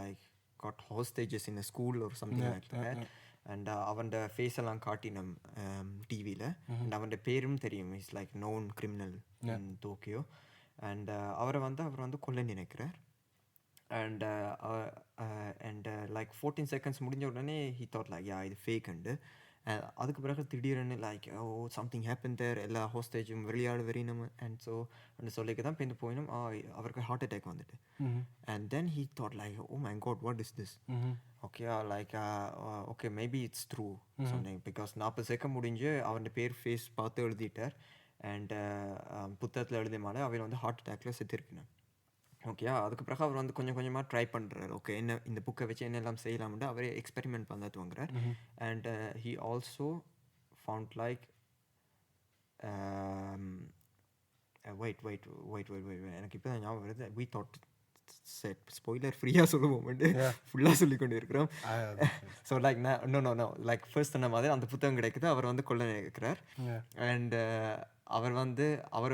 like got hostages in a school ஒரு சம்திங் லைக் தட். அண்ட் அவன் ஃபேஸ் எல்லாம் காட்டினோம் டிவியில். அண்ட் அவன் பேரும் தெரியும், is like known criminal in Tokyo. And அவர் வந்து கொல்ல நினைக்கிறார். அண்ட் லைக் 14 செகண்ட்ஸ் முடிஞ்ச உடனே ஹி தாட் லைக் யா இது ஃபேக். அண்டு அதுக்கு பிறகு திடீர்னு லைக் சம்திங் ஹேப்பன் தேர், எல்லா ஹோஸ்டேஜும் விளையாடு வெறினோம். அண்ட் ஸோ அந்த சொல்லிக்க தான் பேருந்து போயினோம். அவருக்கு ஹார்ட் அட்டாக் வந்துட்டு. And then he thought like oh my God what is this. Okay like okay maybe it's true சொன்னேன். பிகாஸ் 40 செகண்ட் முடிஞ்சு அவன் பேர் ஃபேஸ் பார்த்து எழுதிட்டார். அண்ட் புத்தகத்தில் எழுதியமான அவன் வந்து ஹார்ட் அட்டாக்ல செத்துருக்கணும். ஓகேயா. அதுக்கு பிறகு அவர் வந்து கொஞ்சம் கொஞ்சமாக ட்ரை பண்ணுறாரு. ஓகே, என்ன இந்த புக்கை வச்சு என்னெல்லாம் செய்யலாம்னு அவரே எக்ஸ்பெரிமெண்ட் பண்ண துவங்குறார். And he also found like wait எனக்கு இப்போ தான் ஞாபகம் வருது. வி தாட் செட் ஸ்பாய்லர் ஃப்ரீயாக சொல்லுவோம் ஃபுல்லாக சொல்லி கொண்டு இருக்கிறோம். So like no like first சொன்ன மாதிரி அந்த புத்தகம் கிடைக்குது. அவர் வந்து கொள்ள நினைக்கிறார். அண்ட் அவர்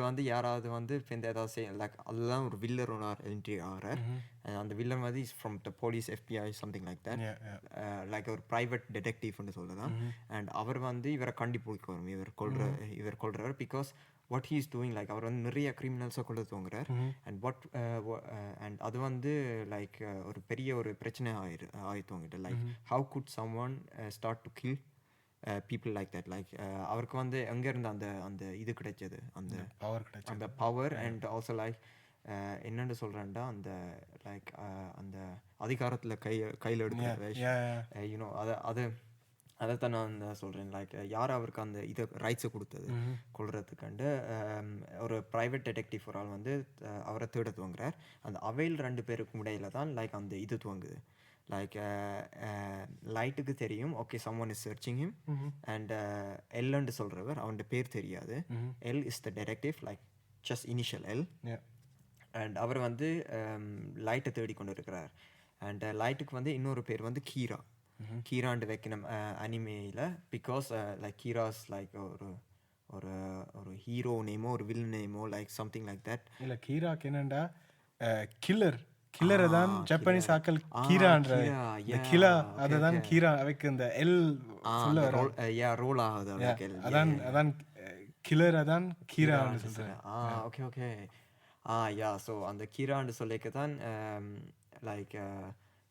வந்து யாராவது வந்து இப்போ இந்த ஏதாவது செய்ய லைக் அதுதான் ஒரு வில்லர் என்ட்ரி ஆகிறார். அந்த வில்லன் வந்து is from the police FBI something like that. Like ஒரு ப்ரைவேட் டிடெக்டிவ்னு சொல்லலாம். அண்ட் அவர் வந்து இவரை கண்டுபிடிக்கணும். இவர் கொள்றார் because what he is doing like அவர் வந்து நிறைய கிரிமினல்ஸை கொள்ள தூங்குறார். அண்ட் அது வந்து லைக் ஒரு பெரிய ஒரு பிரச்சனை ஆயிடுவாங்கிட்ட. Like how good someone start to kill people like that. Like அவருக்கு வந்து எங்கேருந்து அந்த இது கிடைச்சது, அந்த பவர். அண்ட் ஆல்சோ லைக் என்னென்னு சொல்கிறேன்டா அந்த லைக் அந்த அதிகாரத்தில் கையில் எடுக்கிற யூனோ அதைத்தான் நான் சொல்கிறேன். லைக் யார் அவருக்கு அந்த இதை ரைட்ஸை கொடுத்தது கொள்றதுக்காண்டு ஒரு ப்ரைவேட் டிடெக்டிவ் ஒரு ஆள் வந்து அவரை தேட துவங்குறார். அந்த அவையில் 2 பேருக்கும் இடையில தான் லைக் அந்த இது துவங்குது. லைக் லைட்டுக்கு தெரியும் okay someone is searching him. And எல்லுன்னு சொல்கிறவர் அவனோட பேர் தெரியாது. L is the detective like just initial L. And அவர் வந்து லைட்டை தேடிக்கொண்டு இருக்கிறார். அண்ட் லைட்டுக்கு வந்து இன்னொரு பேர் வந்து கீராண்டு வைக்கணும் அனிமேயில். பிகாஸ் லைக் கீராஸ் லைக் ஒரு ஒரு ஒரு ஹீரோ நேமோ ஒரு வில் நேமோ லைக் சம்திங் லைக் தட். இல்லை கீராக்கு என்னண்டா கில்லரை தான் ஜப்பானீஸ் ஆக்கள் கீரான்ற கிலா அதை தான் கீரா அவைக்கு இந்த எல் ரோல் ஆகுது. அதான் கில்லரை தான் கீரான்னு சொல்கிறேன். Okay yeah. ஸோ அந்த கீரான்னு சொல்லிக்க தான் லைக்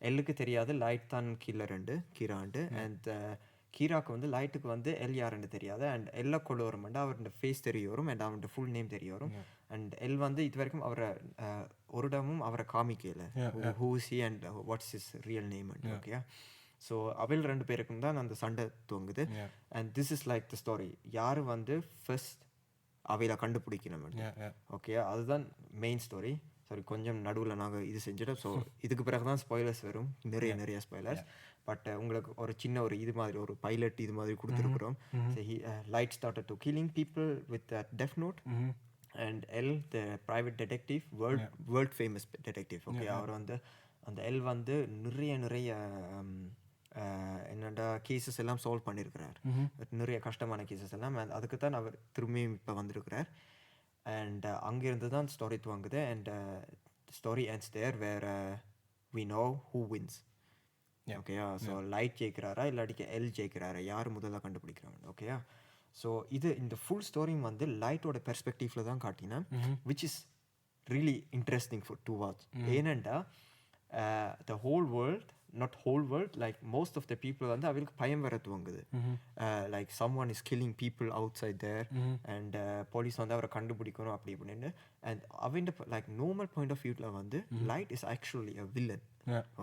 எல்லுக்கு தெரியாது லைட் தான் கீராண்டு. அண்ட் கீராக்கு வந்து லைட்டுக்கு வந்து எல் யாருன்னு தெரியாது. அண்ட் எல்லை கொண்டு வரும்ண்டா அவரோட ஃபேஸ் தெரிய வரும். அண்ட் அவரோட ஃபுல் நேம் தெரிய வரும். அண்ட் எல் வந்து இது வரைக்கும் அவரை ஒரு இடமும் அவரை காமிக்கல who's he and what's his real name. Okay. So அவையில் 2 பேருக்கும் தான் அந்த சண்டை துவங்குது. And this is like the story. யார் வந்து ஃபர்ஸ்ட் அவையில் கண்டுபிடிக்கணும். ஓகே, அதுதான் மெயின் ஸ்டோரி. சாரி, கொஞ்சம் நடுவில் நாங்கள் இது செஞ்சிட்டோம். ஸோ இதுக்கு பிறகு தான் ஸ்பாய்லர்ஸ் வரும், நிறைய ஸ்பாய்லர்ஸ். பட் உங்களுக்கு ஒரு சின்ன ஒரு இது மாதிரி ஒரு பைலட் இது மாதிரி கொடுத்துருக்குறோம். Light started to killing people with death note. And L the private detective, world famous detective. Okay, அவர் வந்து அந்த எல் வந்து நிறைய என்னடா கேசஸ் எல்லாம் சால்வ் பண்ணியிருக்கிறார். நிறைய கஷ்டமான கேசஸ் எல்லாம். அதுக்கு தான் அவர் திரும்பியும் இப்போ வந்திருக்கிறார். அண்ட் அங்கேருந்து தான் ஸ்டோரி துவங்குது. And story ends there where we know who wins. ஓகேயா. ஸோ லைட் ஜெயிக்கிறாரா இல்லாட்டிக்கு எல் ஜெயிக்கிறாரா, யார் முதல்ல கண்டுபிடிக்கிறாங்க. ஓகேயா. ஸோ இந்த ஃபுல் ஸ்டோரியும் வந்து லைட்டோட பெர்ஸ்பெக்டிவ்ல தான் காட்டினேன், which is really interesting for to watch. ஏனெண்டா the whole world, not whole world, like most of the people வந்து அவங்களுக்கு பயம் வர துவங்குது. Like someone is killing people outside there. And police வந்து அவரை கண்டுபிடிக்கணும் அப்படி இப்படின்னு. அண்ட் அவன் லைக் நார்மல் பாயிண்ட் ஆஃப் வியூவில் வந்து Light is actually a villain.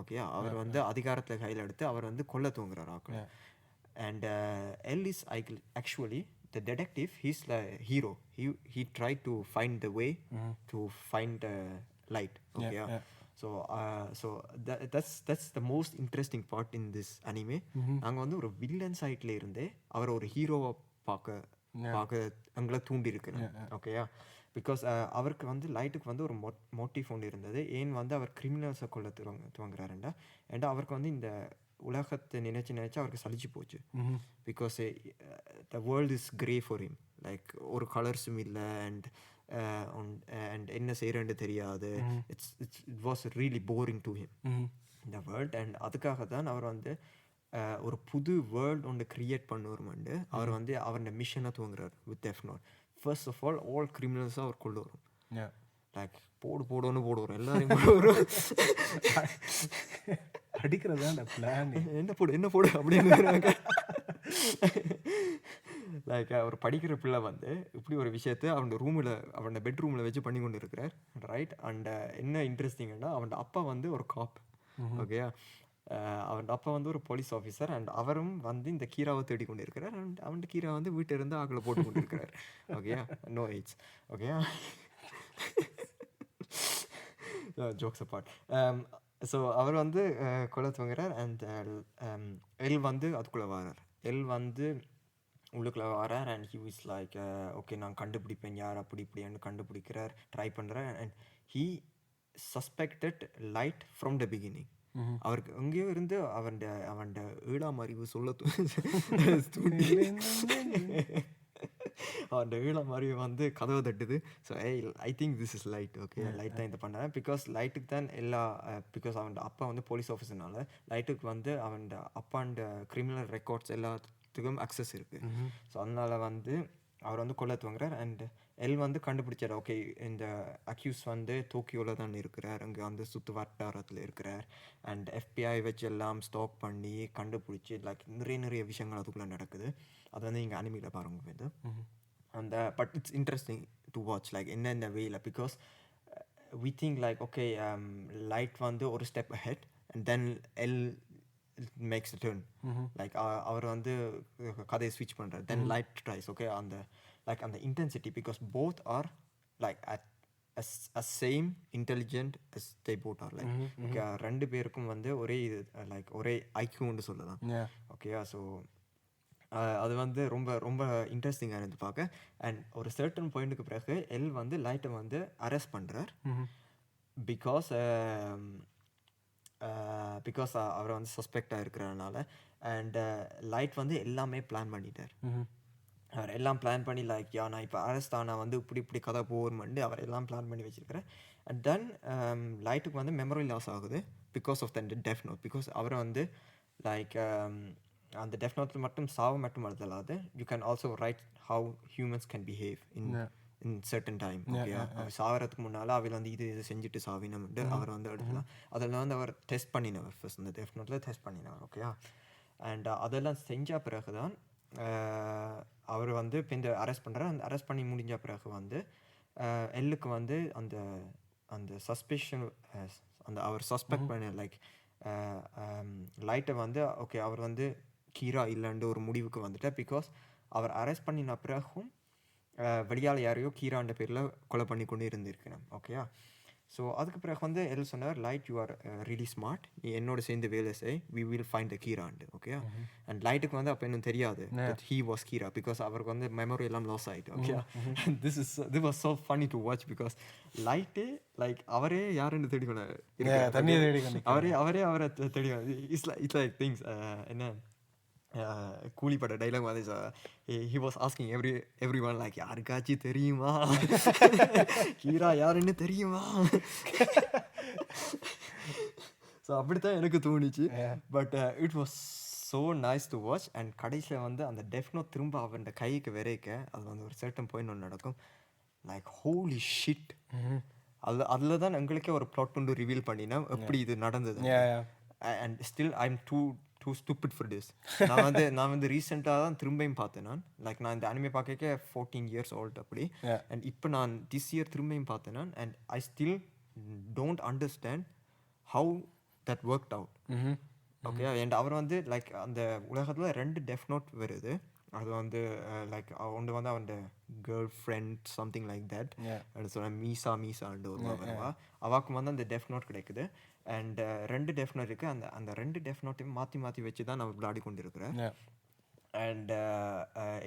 Okay, அவர் வந்து அதிகாரத்தில் கையில் எடுத்து அவர் வந்து கொல்ல துவங்குறார் ஆக்கள். And L is actually the detective, he's the hero. He tried to find the way to find light. Okay. So that's the most interesting part in this anime. நாங்க வந்து ஒரு வில்லன் சைட்ல இருந்தே அவர் ஒரு ஹீரோவை பார்க்க அங்கே தூண்டி இருக்கிறேன். ஓகேயா. பிகாஸ் அவருக்கு வந்து லைட்டுக்கு வந்து ஒரு மோட்டிவ் ஒன்று இருந்தது. ஏன் வந்து அவர் கிரிமினல்ஸை கொள்ள துவங்குறாருண்டா. ஏண்டா அவருக்கு வந்து இந்த உலகத்தை நினைச்சு அவருக்கு சலிச்சு போச்சு. Because the world is grey for him. Like ஒரு கலர்ஸும் இல்லை. அண்ட் என்ன செய்கிறேன்னு தெரியாது. It was really boring to him இந்த வேர்ல்ட். அண்ட் அதுக்காக தான் அவர் வந்து ஒரு புது வேர்ல்டு ஒன்று க்ரியேட் பண்ணுவோம்ண்டு அவர் வந்து அவரோட மிஷனை துவங்குறாரு with death note. First of all கிரிமினல்ஸாக அவர் கொண்டு வரும். லைக் போடுவோன்னு போடுவோம், எல்லாரையும் போடுவோம். அடிக்கிறது தான் பிளான். என்ன போடு அப்படின்னு. லைக் அவர் படிக்கிற பிள்ளை வந்து இப்படி ஒரு விஷயத்தை அவனோட பெட்ரூமில் வச்சு பண்ணி கொண்டு இருக்கிறார். ரைட். அண்ட் என்ன இன்ட்ரெஸ்டிங்னா அவனோட அப்பா வந்து ஒரு காப். ஓகேயா. அவனோட அப்பா வந்து ஒரு போலீஸ் ஆஃபீஸர். அண்ட் அவரும் வந்து இந்த கீராவை தேடி கொண்டு இருக்கிறார். அண்ட் அவன் கீரா வந்து வீட்டில் இருந்து ஆக்களை போட்டு கொண்டு இருக்கிறார். ஓகேயா. No age. ஓகேயா. Jokes apart. ஸோ அவர் வந்து கொலை துவங்குறார். அண்ட் எல் வந்து அதுக்குள்ளே வரார். எல் வந்து உள்ளுக்குள்ளே வரார். And he was like okay நான் கண்டுபிடிப்பேன் யார் அப்படி இப்படின்னு கண்டுபிடிக்கிறார், ட்ரை பண்ணுறார். And he suspected light from the beginning. அவருக்கு எங்கேயோ இருந்து அவன் ஈழாம் அறிவு சொல்ல தூண்டி அந்த ஈழம் அறிவு வந்து கதவை தட்டுது. So I think this is Light. Okay Light தான் இதை பண்ணேன். பிகாஸ் லைட்டுக்கு தான் எல்லா பிகாஸ் அவன் அப்பா வந்து போலீஸ் ஆஃபீஸர்னால லைட்டுக்கு வந்து அவன் அப்பாண்ட கிரிமினல் ரெக்கார்ட்ஸ் எல்லாத்துக்கும் அக்சஸ் இருக்குது. ஸோ அதனால வந்து அவர் வந்து கொல்ல துவங்குறார். அண்ட் எல் வந்து கண்டுபிடிச்சார் ஓகே இந்த அக்யூஸ் வந்து டோக்கியோவில் தான் இருக்கிறார், அங்கே வந்து சுற்று வட்டாரத்தில் இருக்கிறார். அண்ட் FBI வச்சு எல்லாம் ஸ்டாக் பண்ணி கண்டுபிடிச்சி லைக் நிறைய விஷயங்கள் அதுக்குள்ளே நடக்குது. அது வந்து இங்கே அனிமியில் பாருங்க இது. அந்த but it's interesting to watch like என்ன வேயில். Because we think like okay Light வந்து ஒரு step ahead and then L makes turn. Like அவர் வந்து கதையை ஸ்விட்ச் பண்ணுறாரு. தென் லைட் ட்ரைஸ் ஓகே அந்த லைக் அந்த intensity. Because both are like at same intelligent as they both are like okay ரெண்டு பேருக்கும் வந்து ஒரே இது லைக் ஒரே ஐக்யூன்னு சொல்லலாம். ஓகே ஸோ அது வந்து ரொம்ப ரொம்ப இன்ட்ரெஸ்டிங்காக இருந்து பார்க்க. அண்ட் ஒரு சர்டன் பாயிண்ட்டுக்கு பிறகு எல் வந்து லைட்டை வந்து அரெஸ்ட் பண்ணுறார். பிகாஸ் அவரை வந்து சஸ்பெக்டாக இருக்கிறதுனால. அண்ட் லைட் வந்து எல்லாமே பிளான் பண்ணிட்டார். அவர் எல்லாம் பிளான் பண்ணி லைக் நான் இப்போ அரெஸ்ட் ஆனால் வந்து இப்படி கதை போகும்னு அவர் எல்லாம் பிளான் பண்ணி வச்சுருக்கிறேன். அண்ட் தென் லைட்டுக்கு வந்து மெமரி லாஸ் ஆகுது because of the death note. Because அவரை வந்து லைக் அந்த டெஃப் நோட்டில் மட்டும் சாவு மட்டும் எழுதலாது. You can also write how humans can behave in certain time. Okay அவர் சாகிறதுக்கு முன்னால் அவர் வந்து இது செஞ்சுட்டு சாவினம்ட்டு அவர் வந்து எடுக்கலாம். அதில் வந்து அவர் டெஸ்ட் பண்ணினவர் ஃபர்ஸ்ட் இந்த டெஃப் நோட்டில் டெஸ்ட் பண்ணினவர். ஓகே அண்ட் அதெல்லாம் செஞ்ச பிறகு தான் அவர் வந்து இப்போ இந்த அரெஸ்ட் பண்ணுறார். அந்த அரெஸ்ட் பண்ணி முடிஞ்ச பிறகு வந்து எல்லுக்கு வந்து அந்த அந்த சஸ்பெஷன் அந்த அவர் சஸ்பெக்ட் பண்ண லைக் லைட்டை வந்து ஓகே அவர் வந்து கீரா இல்லைன்ற ஒரு முடிவுக்கு வந்துட்டார். பிகாஸ் அவர் அரெஸ்ட் பண்ணின பிறகும் வெளியால் யாரையோ கீரான்ற பேரில் கொலை பண்ணி கொண்டு இருந்திருக்கணும். ஓகேயா ஸோ அதுக்கு பிறகு வந்து எல் சொன்னார் Light you are really smart, நீ என்னோட சேர்ந்து வேலை செய், வி வில் ஃபைண்ட் த கீராண்டு. ஓகே அண்ட் லைட்டுக்கு வந்து அப்போ இன்னும் தெரியாது ஹீ வாஸ் கீரா. பிகாஸ் அவருக்கு வந்து மெமரி எல்லாம் லாஸ் ஆகிட்டு. Okay this was so funny to watch. Because light like அவரே யாருன்னு தேடி அவரை தேடி இட்ஸ் லைக் திங்ஸ் என்ன கூலிப்பட டைலாக் மாதிரி. He was asking every one like யாருக்காச்சும் தெரியுமா ஹீரா யாருன்னு தெரியுமா. ஸோ அப்படித்தான் எனக்கு தோணுச்சு. But it was so nice to watch. And கடைசியில் வந்து அந்த டெஃப் நோட் திரும்ப அவன் கைக்கு விரைக்க அது வந்து ஒரு சர்டன் பாயிண்ட் ஒன்று நடக்கும். Like holy shit. அதில் தான் எங்களுக்கே ஒரு ப்ளாட் கொண்டு ரிவீல் பண்ணினா எப்படி இது நடந்தது. And still I am too stupid for this. நான் வந்து ரீசெண்டாக தான் திரும்பியும் பார்த்தேன். நான் இந்த அனிமே பார்க்க 14 years old அப்படி. அண்ட் இப்போ நான் திஸ் இயர் திரும்பியும் பார்த்தேன். And I still don't understand how that worked out. Okay and அவர் வந்து லைக் அந்த உலகத்தில் 2 டெஃப் நோட் வருது. அது வந்து லைக் ஒன்று வந்து அவன் girl friend something like that சொன்ன மீசாண்டு ஒரு வருவா. அவாக்கு வந்து அந்த டெஃப் நோட் கிடைக்குது. அண்ட் 2 டெஃப் நோட் இருக்குது. அந்த 2 டெஃப் நோட்டையும் மாற்றி வச்சு தான் அவர் விளையாடி கொண்டு இருக்கிறேன். அண்ட்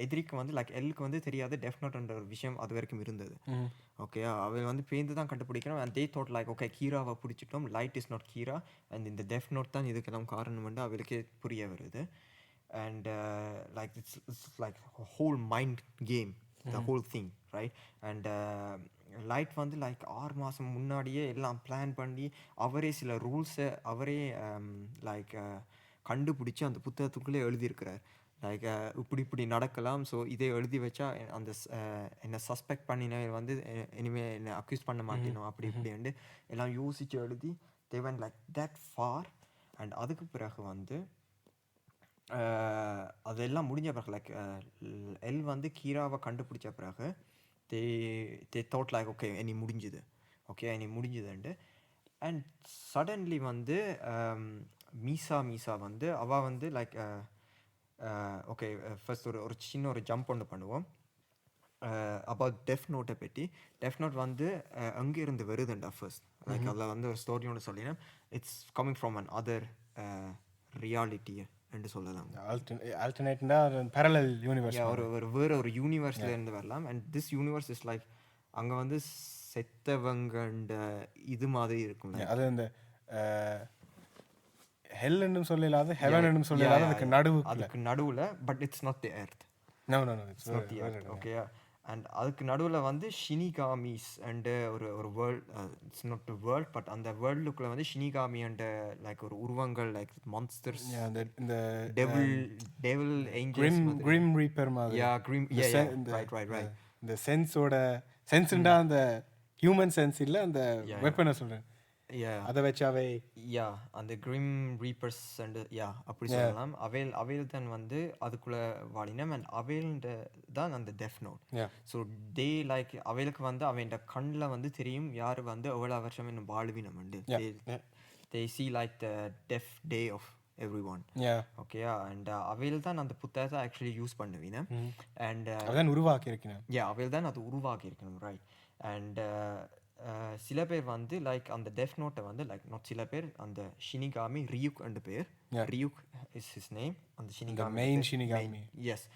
எதிரிக்கு வந்து லைக் எல்லுக்கு வந்து தெரியாது டெஃப் நோட்ன்ற ஒரு விஷயம் அது வரைக்கும் இருந்தது. ஓகே அவள் வந்து பேருந்து தான் கண்டுபிடிக்கணும். And they thought like okay கீராவை பிடிச்சிட்டோம், Light is not Kira and இந்த டெஃப் நோட் தான் இதுக்கெல்லாம் காரணம் வந்து அவளுக்கே புரிய வருது. And like it's like a whole mind game, the whole thing, right? And light வந்து லைக் 6 மாதம் முன்னாடியே எல்லாம் பிளான் பண்ணி அவரே சில ரூல்ஸை அவரே லைக் கண்டுபிடிச்சி அந்த புத்தகத்துக்குள்ளே எழுதியிருக்கிறார். லைக் இப்படி நடக்கலாம், ஸோ இதை எழுதி வச்சா அந்த என்னை சஸ்பெக்ட் பண்ணின வந்து இனிமேல் என்னை அக்யூஸ் பண்ண மாட்டேனோ அப்படி இப்படின்ட்டு எல்லாம் யோசித்து எழுதி they went like that far. And அதுக்கு பிறகு வந்து அதெல்லாம் முடிஞ்ச பிறகு லைக் எல் வந்து கீராவை கண்டுபிடிச்ச பிறகு தே தாட் லைக் ஓகே இனி முடிஞ்சுதுன்ட்டு. அண்ட் சடன்லி வந்து மீசா வந்து அவள் வந்து லைக் ஓகே ஃபர்ஸ்ட் ஒரு சின்ன ஒரு ஜம்ப் ஒன்று பண்ணுவோம். அபவுட் டெஃப் நோட்டை பற்றி. டெஃப் நோட் வந்து அங்கே இருந்து வருதுண்டா ஃபர்ஸ்ட். லைக் அதில் வந்து ஒரு ஸ்டோரி ஒன்று சொல்லினேன். It's coming from another reality என்று சொல்லலாம். ஆல்டர்னேட்னா பேரலல் யூனிவர்ஸ். ஒரு வேற ஒரு யூனிவர்ஸ்ல இருந்து வரலாம். And this universe is like அங்கே வந்து செத்தவங்கண்ட இது மாதிரி இருக்கும். அது இந்த ஹெல்ன்னு சொல்லலாது, ஹெவன்னு சொல்லலாது, அதுக்கு நடுவில். But it's not the earth. No it's not the earth. Okay. And அதுக்கு நடுவில் வந்து ஷினிகாமிஸ் அண்டு ஒரு world. It's not the world, but அந்த வேர்ல்டுக்குள்ளே வந்து ஷினிகாமி அண்ட் லைக் ஒரு உருவங்கள், லைக் மான்ஸ்டர்ஸ், இந்த டெவில் ஏஞ்சல்ஸ், கிரிம் ரீப்பர் மாதிரி. ரைட். இந்த சென்ஸ்ண்டா அந்த ஹியூமன் சென்ஸ் இல்லை, அந்த வெப்பனை சொல்கிறேன். அதை வச்சாவே அந்த கிரிம் ரீப்பர்ஸ் அண்ட் அப்படி சொல்லலாம். அவைல் தான் வந்து அதுக்குள்ளே வாழினம். அண்ட் அவைல்ன்ற தான் அந்த death note. So they like அவைலுக்கு வந்து அவன் கண்ணில் வந்து தெரியும் யார் வந்து எவ்வளோ வருஷம் இன்னும் வாழ்வினம் உண்டு. They see like the death day of everyone. Okay. And அவையில் தான் அந்த புத்தகத்தை ஆக்சுவலி யூஸ் பண்ணுவீங்க. அண்ட் அதான் உருவாக்கி இருக்கணும். அவையில் தான் அது உருவாக்கி இருக்கணும். ரைட். அண்ட் சில பேர் வந்து லைக் அந்த டெஃப் நோட்டை வந்து லைக் நாட் சில பேர் அந்த ஷினிகாமி ரியூக் அண்டு பேர். ரியூக் இஸ் ஹிஸ் நேம். அந்த ஷினிகாமி மெயின் ஷினிகாமி. எஸ்.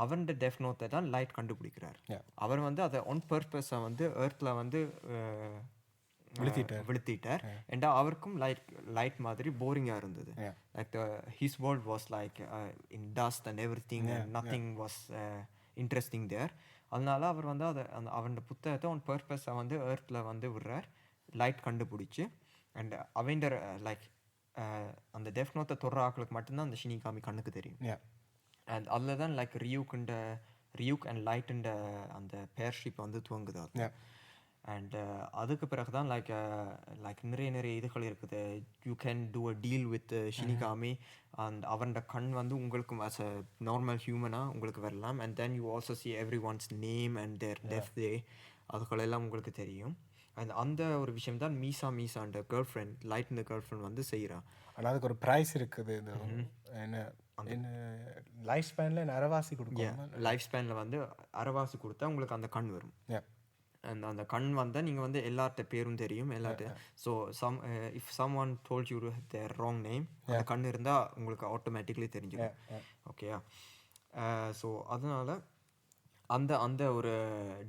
அவன் டெஃப் நோட்டை தான் லைட் கண்டுபிடிக்கிறார். அவர் வந்து அதை ஒன் பர்பஸை வந்து எர்த்தில் வந்து விழுத்திட்டார். ஏண்டா அவருக்கும் லைட் மாதிரி போரிங்காக இருந்தது. Like his world was like in dust and everything and nothing was interesting there. அதனால அவர் வந்து அதை அவன் புத்தகத்தை ஒன் பர்பஸை வந்து எர்த்தில் வந்து விடுறார், லைட் கண்டுபிடிச்சி. அண்ட் அவன் லைக் அந்த டெஃப் நோட்டை தொடுற ஆக்களுக்கு மட்டும்தான் அந்த ஷினிகாமி கண்ணுக்கு தெரியும். அண்ட் அதில் தான் லைக் ரியூக் அண்ட் லைட்டுன்ற அந்த பேர்ஷிப் வந்து துவங்குது. அண்ட் அதுக்கு பிறகு தான் லைக் நிறைய இதுகள் இருக்குது. You can do a deal with shinigami. And அவன் கண் வந்து உங்களுக்கு ஆஸ் அ நார்மல் ஹியூமனாக உங்களுக்கு வரலாம். And then you also see everyone's name and their death day, அதுகளெல்லாம் உங்களுக்கு தெரியும். அண்ட் அந்த ஒரு விஷயம் தான் மீசா அந்த கேர்ள் ஃப்ரெண்ட், லைட் இந்த கேர்ள் ஃப்ரெண்ட் வந்து செய்கிறான். ஆனால் அதுக்கு ஒரு ப்ரைஸ் இருக்குது. என்ன லைஃப் ஸ்பேனில் அரைவாசி கொடுக்கும். லைஃப் ஸ்பேனில் வந்து அரைவாசி கொடுத்தா உங்களுக்கு அந்த கண் வரும். அந்த கண் வந்தால் நீங்கள் வந்து எல்லார்ட்ட பேரும் தெரியும் எல்லார்ட்ட. So if someone told you their wrong name, அந்த கண் இருந்தால் உங்களுக்கு ஆட்டோமேட்டிக்லி தெரிஞ்சிடும். ஓகேயா. ஸோ அதனால் அந்த ஒரு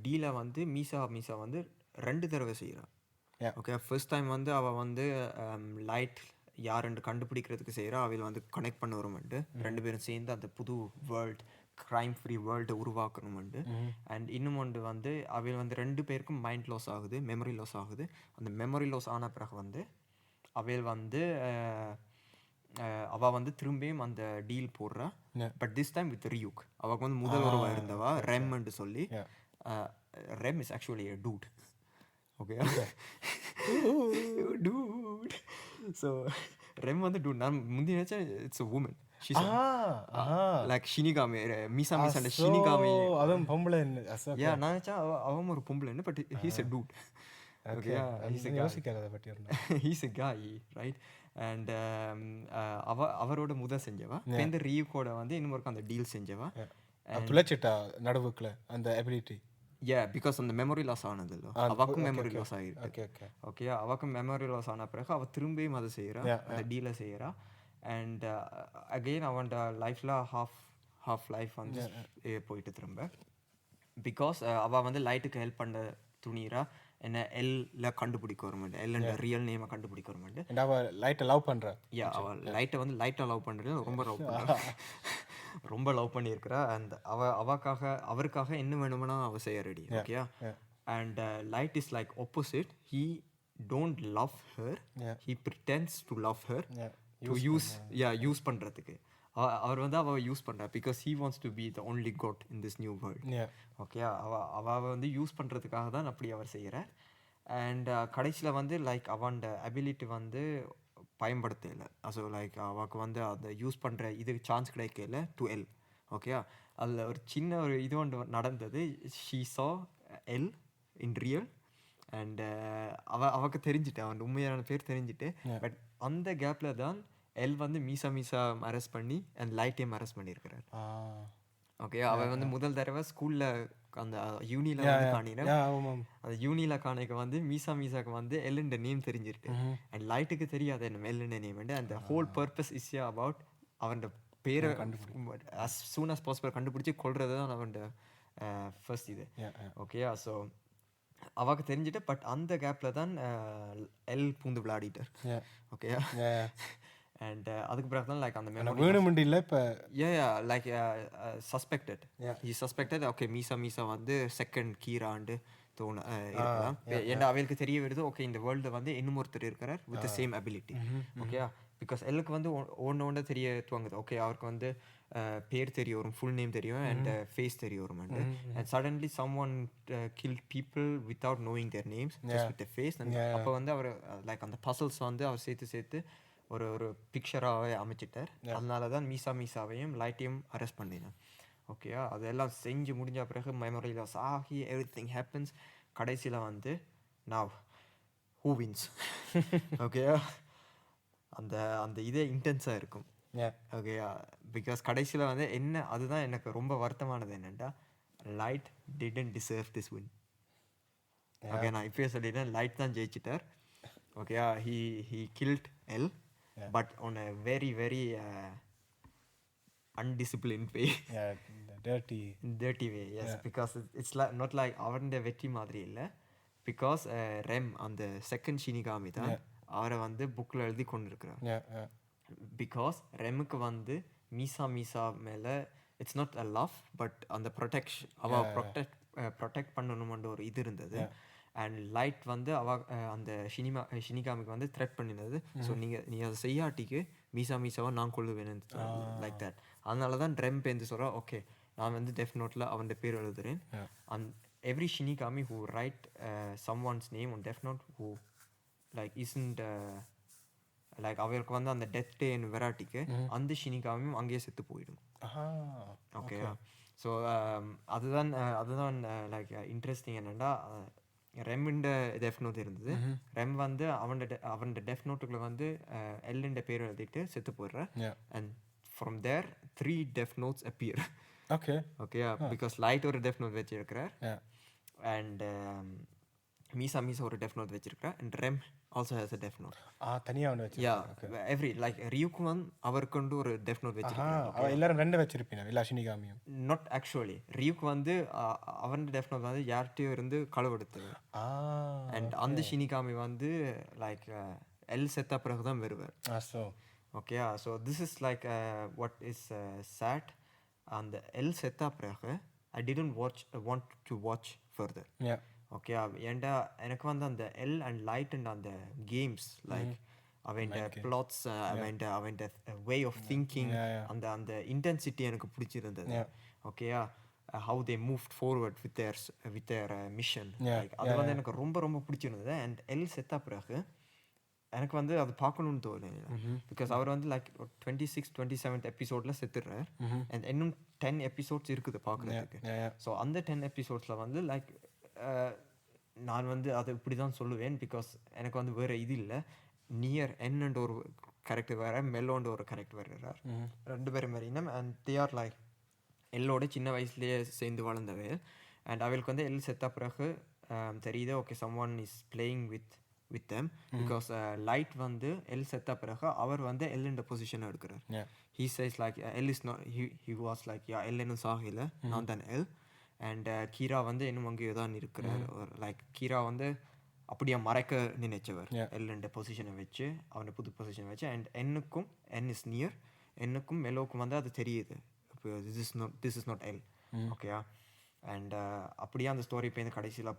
டீலை வந்து மீசா வந்து 2 தடவை செய்கிறான். ஓகே. ஃபர்ஸ்ட் டைம் வந்து அவள் வந்து லைட் யாருன்னு கண்டுபிடிக்கிறதுக்கு செய்கிறா. அவையில் வந்து கனெக்ட் பண்ண வருமெண்டு 2 பேரும் சேர்ந்து அந்த புது வேர்ல்ட், க்ரைம் ஃப்ரீ வேர்ல்டை உருவாக்கணுமெண்டு. அண்ட் இன்னும் ஒன்று வந்து அவையில் வந்து 2 பேருக்கும் மைண்ட் லாஸ் ஆகுது, மெமரி லாஸ் ஆகுது. அந்த மெமரி லாஸ் ஆன பிறகு வந்து அவையில் வந்து அவள் வந்து திரும்பியும் அந்த டீல் போடுறா. But this time with Ryuk. அவளுக்கு வந்து முதல் உறவாக இருந்தவா ரெம்ன்னு சொல்லி. Rem is actually a dude. Okay. Dude. So Rem வந்து டூட். நான் முந்தி நினச்சேன் it's a woman. Like shinigami, Misa and shinigami. அதுவும் பொம்பளை. நான் நினச்சேன் அவன் ஒரு பொம்பளைன்னு. But he's a dude. Okay. He's a guy. Right. And அவரோட முதல் செஞ்சவா. இந்த ரியூக்கோட வந்து இன்னும் அந்த டீல் செஞ்சவா. துளைச்சிட்டா நடுவுக்குள்ள அந்த எபிலிட்டி. பிகாஸ் அந்த மெமரி லாஸ் ஆனது இல்லை, அவக்கும் மெமரி லாஸ் ஆகிருக்கு. ஓகே. அவக்கும் மெமரி லாஸ் ஆன பிறகு அவள் திரும்பியும் அதை செய்கிறா, அந்த டீலை செய்கிறா. அண்ட் அகெயின் அவன் லைஃப்பில் ஹாஃப் லைஃப் வந்து போயிட்டு திரும்ப. பிகாஸ் அவள் வந்து லைட்டுக்கு ஹெல்ப் பண்ண துணிகிறா. என்ன எல்ல கண்டுபிடிக்க வருமாண்டு, எல்ல ரியல் நேமை கண்டுபிடிக்க வருமாண்டு. அவள் லைட்டை லவ் பண்ணுறா. அவள் லைட்டை லவ் பண்ணுறது ரொம்ப லவ் பண்ணுறா. ரொம்ப லவ் பண்ணியிருக்கிறா. அண்ட் அவருக்காக என்ன வேணும்னா அவள் செய்ய ready. Okay. And Light is like opposite. He don't love her, he pretends to love her to use பண்ணுறதுக்கு. அவர் வந்து அவள் யூஸ் பண்ணுறா. Because he wants to be the only God in this new world. Okay. அவள் வந்து use பண்ணுறதுக்காக தான் அப்படி அவர் செய்கிறார். அண்ட் கடைசியில் வந்து லைக் அவன் அபிலிட்டி வந்து பயன்படுத்தலை. ஸோ லைக் அவளுக்கு வந்து அதை யூஸ் பண்ணுற இதுக்கு சான்ஸ் கிடைக்கல டு எல். ஓகே. அதில் ஒரு சின்ன ஒரு இது ஒன்று நடந்தது. ஷீ சா எல் இன் ரியல். அண்ட் அவளுக்கு தெரிஞ்சுட்டு, அவன் உண்மையான பேர் தெரிஞ்சுட்டு. பட் அந்த கேப்பில் தான் எல் வந்து மீசா அரெஸ்ட் பண்ணி அண்ட் லைட்டையும் அரெஸ்ட் பண்ணியிருக்கிறார். ஓகே. அவன் வந்து முதல் தடவை ஸ்கூலில் அந்த யூனியில் வந்து காணினா ஆமாம். அந்த யூனியில் காணிக்க வந்து மீசாக்கு வந்து எல்லுண்ட நேம் தெரிஞ்சிருக்கு அண்ட் லைட்டுக்கு தெரியாது என்ன எல்லுண்ட நேம் அந்த ஹோல் பர்பஸ் இஸ் அபவுட் அவன் பேரை as soon as possible கண்டுபிடிச்சி கொள்றது தான் அவன் ஃபர்ஸ்ட் இது. ஓகேயா, ஸோ அவாக்கு தெரிஞ்சுட்டு பட் அந்த கேப்பில் தான் எல் பூந்து விளையாடிட்டார். ஓகேயா, அண்ட் அதுக்கு பிறகு தான் லைக் அந்த மெமரி வேணுமெண்டு இல்லை இப்போ like suspected he suspected okay Misa வந்து செகண்ட் கீராண்டு தோணு இருக்கலாம். ஏன்னா அவளுக்கு தெரிய வருது ஓகே இந்த வேர்ல்டு வந்து இன்னும் ஒருத்தர் இருக்கிறார் வித் த சேம் அபிலிட்டி. ஓகேயா, பிகாஸ் எல்லுக்கு வந்து ஒன்று தெரிய துவங்குது. ஓகே, அவருக்கு வந்து பேர் தெரிய வரும், ஃபுல் நேம் தெரியும் அண்ட் ஃபேஸ் தெரிய வரும் and suddenly someone killed people without knowing their names just with the face. அப்போ வந்து அவர் லைக் அந்த பசல்ஸ் வந்து அவர் சேர்த்து ஒரு பிக்சராகவே அமைச்சிட்டார். அதனால தான் மீசாவையும் லைட்டையும் அரெஸ்ட் பண்ணினேன். ஓகேயா, அதெல்லாம் செஞ்சு முடிஞ்ச பிறகு மெமரி லாஸ் ஆகி எவ்ரி திங் ஹேப்பன்ஸ். கடைசியில் வந்து நவ் ஹூ வின்ஸ். ஓகேயா, அந்த அந்த இதே இன்டென்ஸாக இருக்கும். ஓகேயா, பிகாஸ் கடைசியில் வந்து என்ன அதுதான் எனக்கு ரொம்ப வருத்தமானது என்னென்னா light didn't deserve this win. Okay, நான் இப்போயே சொல்லிட்டேன் லைட் தான் ஜெயிச்சிட்டார். ஓகேயா, he killed L but on a very very undisciplined way. dirty way, yes. Because it's like not like அவருடைய வெற்றி மாதிரி இல்லை. பிகாஸ் ரெம் அந்த செகண்ட் ஷினிகாமி தான் அவரை வந்து புக்கில் எழுதி கொண்டு இருக்கிறார். பிகாஸ் ரெமுக்கு வந்து மீசா மேலே it's not a love but அந்த ப்ரொடெக்ட் பண்ணணுமென்ற ஒரு இது இருந்தது. அண்ட் லைட் வந்து அந்த ஷினிகாமிக்கு வந்து த்ரெட் பண்ணினது. ஸோ நீ அதை செய்யாட்டிக்கு மீசாவை நான் கொள்ளுவேன் லைக் தட். அதனால தான் ரெம் பேருந்து சொல்கிறா ஓகே நான் வந்து டெஃப் நோட்டில் அவன் பேர் எழுதுறேன். every Shinigami who write someone's name on Death Note who like isn't like அவருக்கு வந்து அந்த டெத் டேன்னு வெராட்டிக்கு அந்த ஷினிகாமியும் அங்கேயே செத்து போயிடும். ஓகே, ஸோ அதுதான் லைக் இன்ட்ரெஸ்டிங். என்னென்னா ரெம்முண்ட டெஃப் நோட் இருந்தது. ரெம் வந்து அவன் டெஃப் நோட்டுக்குள்ள வந்து எல்லுண்ட பேர் எழுதிட்டு செத்து போயிடுறார். And from there 3 death notes appear. Okay, because Light ஒரு டெஃப் நோட் வச்சிருக்கிறார் அண்ட் மீசா ஒரு டெஃப் நோட் வச்சிருக்கிறார் and Rem also has a death note தனியாக ஒன்று வச்சிருக்காங்க. எவ்ரி லைக் ரியூக்குமன் அவருக்கு ஒரு டெஃப் நோட் வச்சிருக்காங்க. எல்லாரும் ரெண்டு வச்சிருப்பீங்க எல்லா ஷினிகாமியும். நாட் ஆக்சுவலி ரியூக்கு வந்து அவன் டெஃப் நோட் வந்து யார்கிட்டயும் இருந்து களவெடுத்தது. அண்ட் அந்த ஷினிகாமி வந்து லைக் எல் செத்த பிறகு தான் வருவார். Okay, so this is like what is sad. அந்த எல் செத்தா பிறகு I didn't want to watch further. Okay, ஏன்டா எனக்கு வந்து அந்த எல் அண்ட் லைட் அண்ட் அந்த கேம்ஸ் லைக் அவன் பிளாட்ஸ் அவன் வே ஆஃப் திங்கிங் அந்த அந்த இன்டென்சிட்டி எனக்கு பிடிச்சிருந்தது. ஓகேயா, how they moved forward with their mission like அது வந்து எனக்கு ரொம்ப ரொம்ப பிடிச்சிருந்தது. அண்ட் எல் செத்தா பிறகு எனக்கு வந்து அது பார்க்கணுன்னு தோணுது. பிகாஸ் அவர் வந்து லைக் 26-27 எபிசோடில் செத்துடுறார். அண்ட் இன்னும் 10 எபிசோட்ஸ் இருக்குது பார்க்குறதுக்கு. ஸோ அந்த 10 எபிசோட்ஸில் வந்து லைக் நான் வந்து அதை இப்படி தான் சொல்லுவேன். பிகாஸ் எனக்கு வந்து வேறு இது இல்லை. நியர் என்னன்ற ஒரு கேரக்டர் வேறு, மெல்லோன்ற ஒரு கேரக்டர் வேறுறார். 2 பேரும் மாரினம். அண்ட் தே ஆர் லைக் எல்லோட சின்ன வயசுலேயே சேர்ந்து வளர்ந்தவே. அண்ட் அவளுக்கு வந்து எல் செத்த பிறகு தெரியுது okay someone is playing with them because light வந்து எல் செத்த பிறகு அவர் வந்து எல்லுண்ட பொசிஷனை எடுக்கிறார். he says like L is not he was like L இன்னும் சாகல, நான் தான் எல். அண்ட் கீரா வந்து இன்னும் அங்கேயோ தான் இருக்கிறார். லைக் கீரா வந்து அப்படியே மறைக்க நினைச்சவர் எல்லுண்ட பொசிஷனை வச்சு, அவனை புது பொசிஷனை வச்சு. அண்ட் என்னுக்கும் என் இஸ் நியர், என்னுக்கும் மெல்லோவுக்கும் வந்து அது தெரியுது this is not எல். ஓகேயா, அண்ட் அப்படியே அந்த ஸ்டோரி போய் கடைசியில்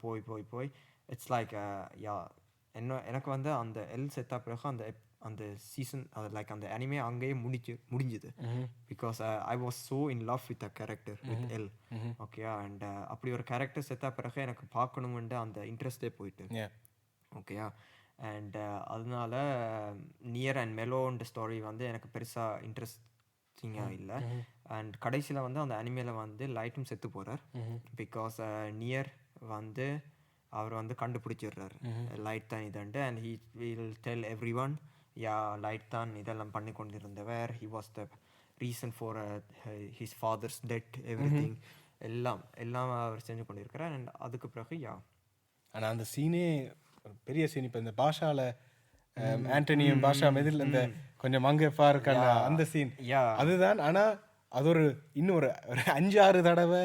போய் இட்ஸ் லைக் எனக்கு வந்து அந்த எல் செத்தா பிறகு அந்த சீசன் அது லைக் அந்த அனிமே அங்கேயே முடிஞ்சுது. Because I was so in love with a character with L. Okay, and அப்படி ஒரு கேரக்டர் செத்தா பிறகு எனக்கு பார்க்கணுமெண்டு அந்த இன்ட்ரெஸ்டே போயிட்டு. ஓகேயா, அண்ட் அதனால நியர் அண்ட் மெலோன்ற ஸ்டோரி வந்து எனக்கு பெருசாக இன்ட்ரெஸ்டிங்காக இல்லை. அண்ட் கடைசியில் வந்து அந்த அனிமேல வந்து லைட்டும் செத்து போகிறார். பிகாஸ் நியர் வந்து அவர் வந்து கண்டுபிடிச்சிடுறாரு லைட் தான் இதுன்ட்டு. And he will tell everyone Light தான் இதெல்லாம் பண்ணி கொண்டிருந்தவர். He was the reason for his father's death everything. எல்லாம் எல்லாம் அவர் செஞ்சு கொண்டிருக்கிறார். அண்ட் அதுக்கு பிறகு ஆனா அந்த சீனே ஒரு பெரிய சீன். இப்போ இந்த பாஷால ஆண்டனியும் பாஷா மெதில் இந்த கொஞ்சம் மங்கப்பா இருக்கான அந்த சீன் அதுதான். ஆனா அது ஒரு இன்னும் ஒரு 5-6 தடவை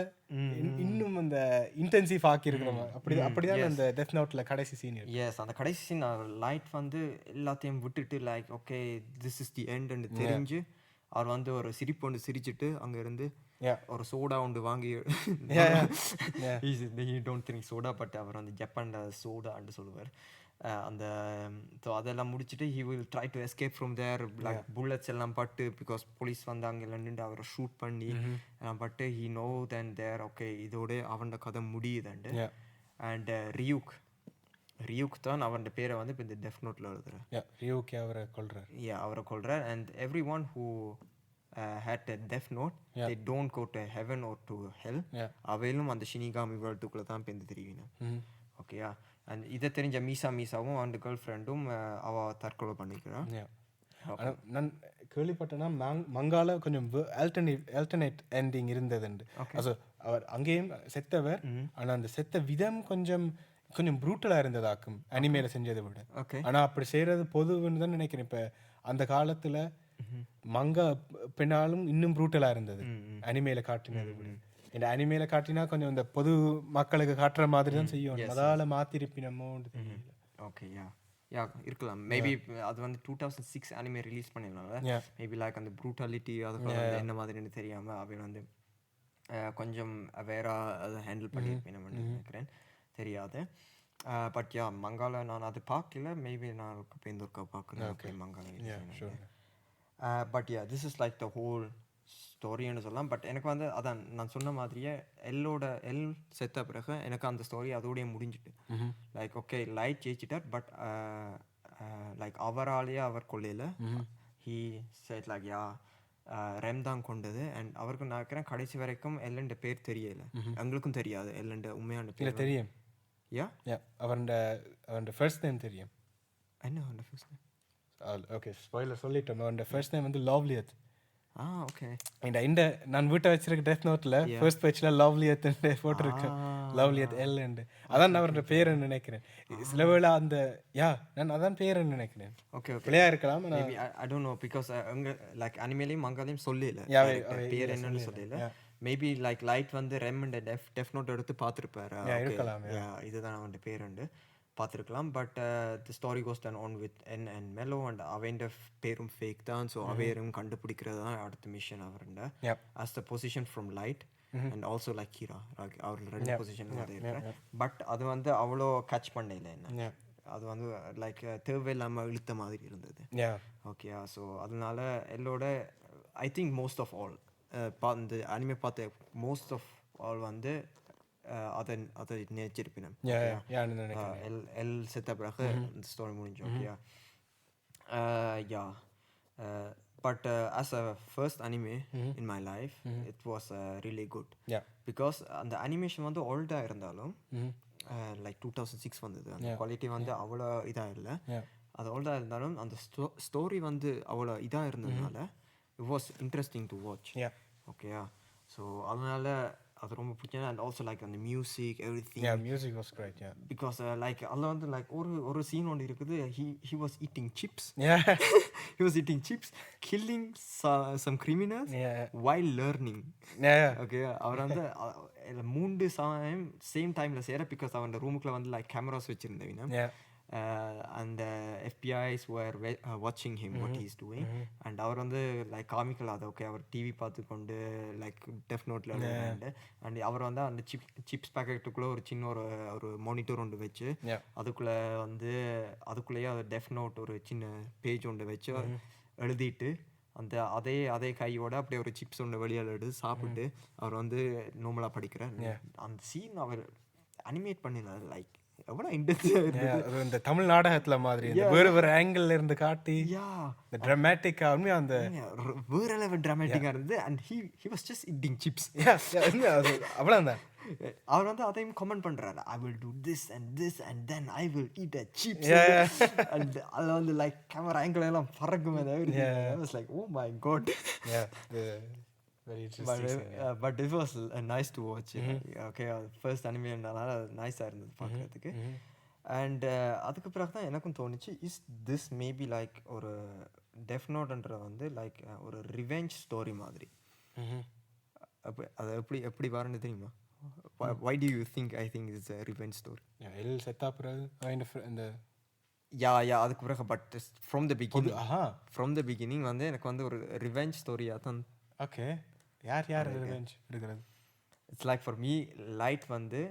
இன்னும் அந்த இன்டென்சிவ் ஆக்கி இருக்கிறோம். அப்படிதான் அந்த டெத் நோட்ல கடைசி சீன். எஸ், அந்த கடைசி சீன் லைட் வந்து எல்லாத்தையும் விட்டுட்டு like okay this is the end தெரிஞ்சு அவர் வந்து ஒரு சிரிப்பு ஒன்று சிரிச்சுட்டு அங்க இருந்து ஒரு சோடா ஒன்று வாங்கி டோன்ட் திங்க் சோடா பட் அவர் வந்து ஜப்பான்ல சோடான்னு சொல்லுவார். அந்த ஸோ அதெல்லாம் முடிச்சுட்டு he will try to escape from there. Like bullets எல்லாம் பட்டு பிகாஸ் போலீஸ் வந்து அங்கே நின்று அவரை ஷூட் பண்ணி எல்லாம் பட்டு he no then there okay இதோட அவனோட கதை முடியுதுண்டு. அண்ட் ரியூக் தான் அவன் பேரை வந்து இப்போ இந்த டெஃப் நோட்டில் எழுதுறேன். ரியூக் அவரை கொள்றார். And everyone who had a death note, they don't go to heaven or to hell. அவையிலும் அந்த ஷினிகாமி வேர்ல்டுக்குள்ளே தான் பேருந்து தெரியும். ஓகேயா? அண்ட் இதை தெரிஞ்ச மீசாவும் அந்த கேர்ள் ஃப்ரெண்டும் அவள் தற்கொலை பண்ணிக்கிறான். நான் கேள்விப்பட்டேன்னா மங்கால கொஞ்சம் ஆல்டர்னேட் எண்டிங் இருந்ததுண்டு. அவர் அங்கேயும் செத்தவர், ஆனால் அந்த செத்த விதம் கொஞ்சம் ப்ரூட்டலாக இருந்ததாக்கும் அனிமேல செஞ்சதை விட. ஆனால் அப்படி செய்கிறது பொதுவுன்னு தான் நினைக்கிறேன். இப்போ அந்த காலத்தில் மங்கா பெண்ணாலும் இன்னும் ப்ரூட்டலாக இருந்தது அனிமேல காட்டினது விட. இந்த அனிமேல காட்டினா கொஞ்சம் இந்த பொது மக்களுக்கு காட்டுற மாதிரி தான் செய்யும். அதால மாத்திருப்பினமோ தெரியல. ஓகே இருக்கலாம். மேபி அது வந்து 2006 அனிமே ரிலீஸ் பண்ணிடலாம். மேபி லைக் அந்த ப்ரூட்டாலிட்டி அது என்ன மாதிரின்னு தெரியாமல் அவை வந்து கொஞ்சம் அவேராக அதை ஹேண்டில் பண்ணியிருப்பேன் நினைக்கிறேன், தெரியாது. பட் மங்கால நான் அது பார்க்கல. மேபி நான் பேருக்கா பார்க்கணும் மங்கால. But this is like the whole ஸ்டோரின்னு சொல்லலாம். பட் எனக்கு வந்து அதான் நான் சொன்ன மாதிரியே எல் செத்த பிறகு எனக்கு அந்த ஸ்டோரி அதோடய முடிஞ்சிட்டு. லைக் ஓகே லைட் ஜெயிச்சிட்டார், பட் லைக் அவராலேயே அவர் கொள்ளையில் ஹீ செட் லைக் ரெம் தான் கொண்டது. அண்ட் அவருக்கு நான் இருக்கிறேன் கடைசி வரைக்கும் எல்லுண்ட பேர் தெரியல. எங்களுக்கும் தெரியாது எல்லுண்ட உண்மையான பேர் தெரியும். அவரோட ஃபர்ஸ்ட் நேம் தெரியும். என்ன அவரோட ஃபர்ஸ்ட் நேம்? ஓகே ஸ்பாயிலர் சொல்லிட்டோம். அவரோட ஃபர்ஸ்ட் நேம் வந்து லவ்லியத். ஓகே. இந்த நான் வீட்டை வச்சிருக்க டெத் நோட்ல ஃபர்ஸ்ட் பேஜ்ல லவ்லியத் போட்டிருக்கேன். லவ்லியத் எல் அண்ட் அதான் அவரோட பேருன்னு நினைக்கிறேன். சில வேளை அந்த நான் அதான் பேருன்னு நினைக்கிறேன். ஓகே பிள்ளையா இருக்கலாம். ஐ டோன்ட் நோ பிகாஸ் அங்க லைக் அனிமேலையும் மங்காலையும் சொல்லல பேர் என்னன்னு சொல்லல. மேபி லைக் லைட் வந்து ரெம் அண்ட் டெஃப் நோட் எடுத்து பார்த்துருப்பாரு. இதுதான் அவன் பேருண்டு பார்த்துருக்கலாம். But the story goes done on with N and Mello. And அவன் பேரும் ஃபேக் தான். ஸோ அவையரும் கண்டுபிடிக்கிறது தான் அடுத்த மிஷன் அவருண்ட as the position from Light and also like ஹீரா அவர் 2 பொசிஷன் இருக்கிறேன். பட் அது வந்து அவ்வளோ கேட்ச் பண்ணல என்ன. அது வந்து லைக் தேவையில்லாமல் இழுத்த மாதிரி இருந்தது. ஓகே ஸோ அதனால எல்லோட I think most of all இந்த அனிமே பார்த்த மோஸ்ட் ஆஃப் ஆல் வந்து அதை நினைச்சிருப்பேன். எல் செத்த பிறகு இந்த ஸ்டோரி முடிஞ்சு. Okay but as a first anime in my life it was really good because அந்த அனிமேஷன் வந்து ஓல்டா இருந்தாலும் லைக் 2006 வந்தது. அந்த குவாலிட்டி வந்து அவ்வளோ இதாக இல்லை. அது ஓல்டா இருந்தாலும் அந்த ஸ்டோரி வந்து அவ்வளோ இதாக இருந்ததுனால it was interesting to watch. ஓகேயா ஸோ அதனால அது ரொம்ப பிடிச்சது. அண்ட் ஆல்சோ லைக் அந்த music everything. Music was great. Because like அதில் வந்து லைக் ஒரு சீன் ஒன்று இருக்குது. he was eating chips. he was eating chips, killing some criminals while learning. Okay அவர் வந்து 3 சேம் டைமில் செய்கிற. பிகாஸ் அவன் ரூமுக்குள்ள வந்து லைக் கேமராஸ் வச்சுருந்தவங்க. and FBI's were watching him what he's doing. and அவர் வந்து லைக் காமிக்கல அதை. ஓகே அவர் டிவி பார்த்து கொண்டு லைக் டெஃப் நோட்டில் எழுதுறாண்டு. அண்ட் அவர் வந்து அந்த சிப்ஸ் பேக்கெட்டுக்குள்ளே ஒரு சின்ன ஒரு மானிட்டர் ஒன்று வச்சு அதுக்குள்ளேயே டெஃப் நோட் ஒரு சின்ன பேஜ் ஒன்று வச்சு எழுதிட்டு அந்த அதே கையோட அப்படியே ஒரு சிப்ஸ் ஒன்று வெளியால் எடுத்து சாப்பிட்டு அவர் வந்து நார்மலாக படிக்கிறார். அந்த சீன் அவர் அனிமேட் பண்ணல. லைக் எவ்வளோ இந்த தமிழ் நாடகத்துல மாதிரி வேற வேற ஆங்கிள் இருந்து காட்டி டிராமாட்டிக்கா உண்மையா அந்த வேற லெவல் டிராமாட்டிக்கா இருந்தது. And he was just eating chips. அவ்வளவுதான். அவர் வந்து அதையும் கமெண்ட் பண்றாரு. I will do this and then I will eat a chips. and அதுல வந்து லைக் கேமரா ஆங்கிள் எல்லாம் பறக்குமே. I was like oh my god. Very interesting scene, yeah. But it was nice to watch. Okay, first அனிமேனால நைஸாக இருந்தது பார்க்குறதுக்கு. And அதுக்கு பிறகு தான் எனக்கும் தோணுச்சு, இஸ் திஸ் மேபி லைக் ஒரு டெஃப் நோட்ன்ற வந்து லைக் ஒரு ரிவெஞ்ச் ஸ்டோரி மாதிரி. அது எப்படி வரன்னு தெரியுமா? Why do you think I think it's a revenge story? L செத்தா பிறகு இந்த அதுக்கு பிறகு பட் ஃப்ரம் த பிகினிங் வந்து எனக்கு வந்து ஒரு ரிவெஞ்ச் ஸ்டோரியாக தான். ஓகே, யார் ரிவெஞ்ச் எடுக்கிறது? It's like for me light வந்து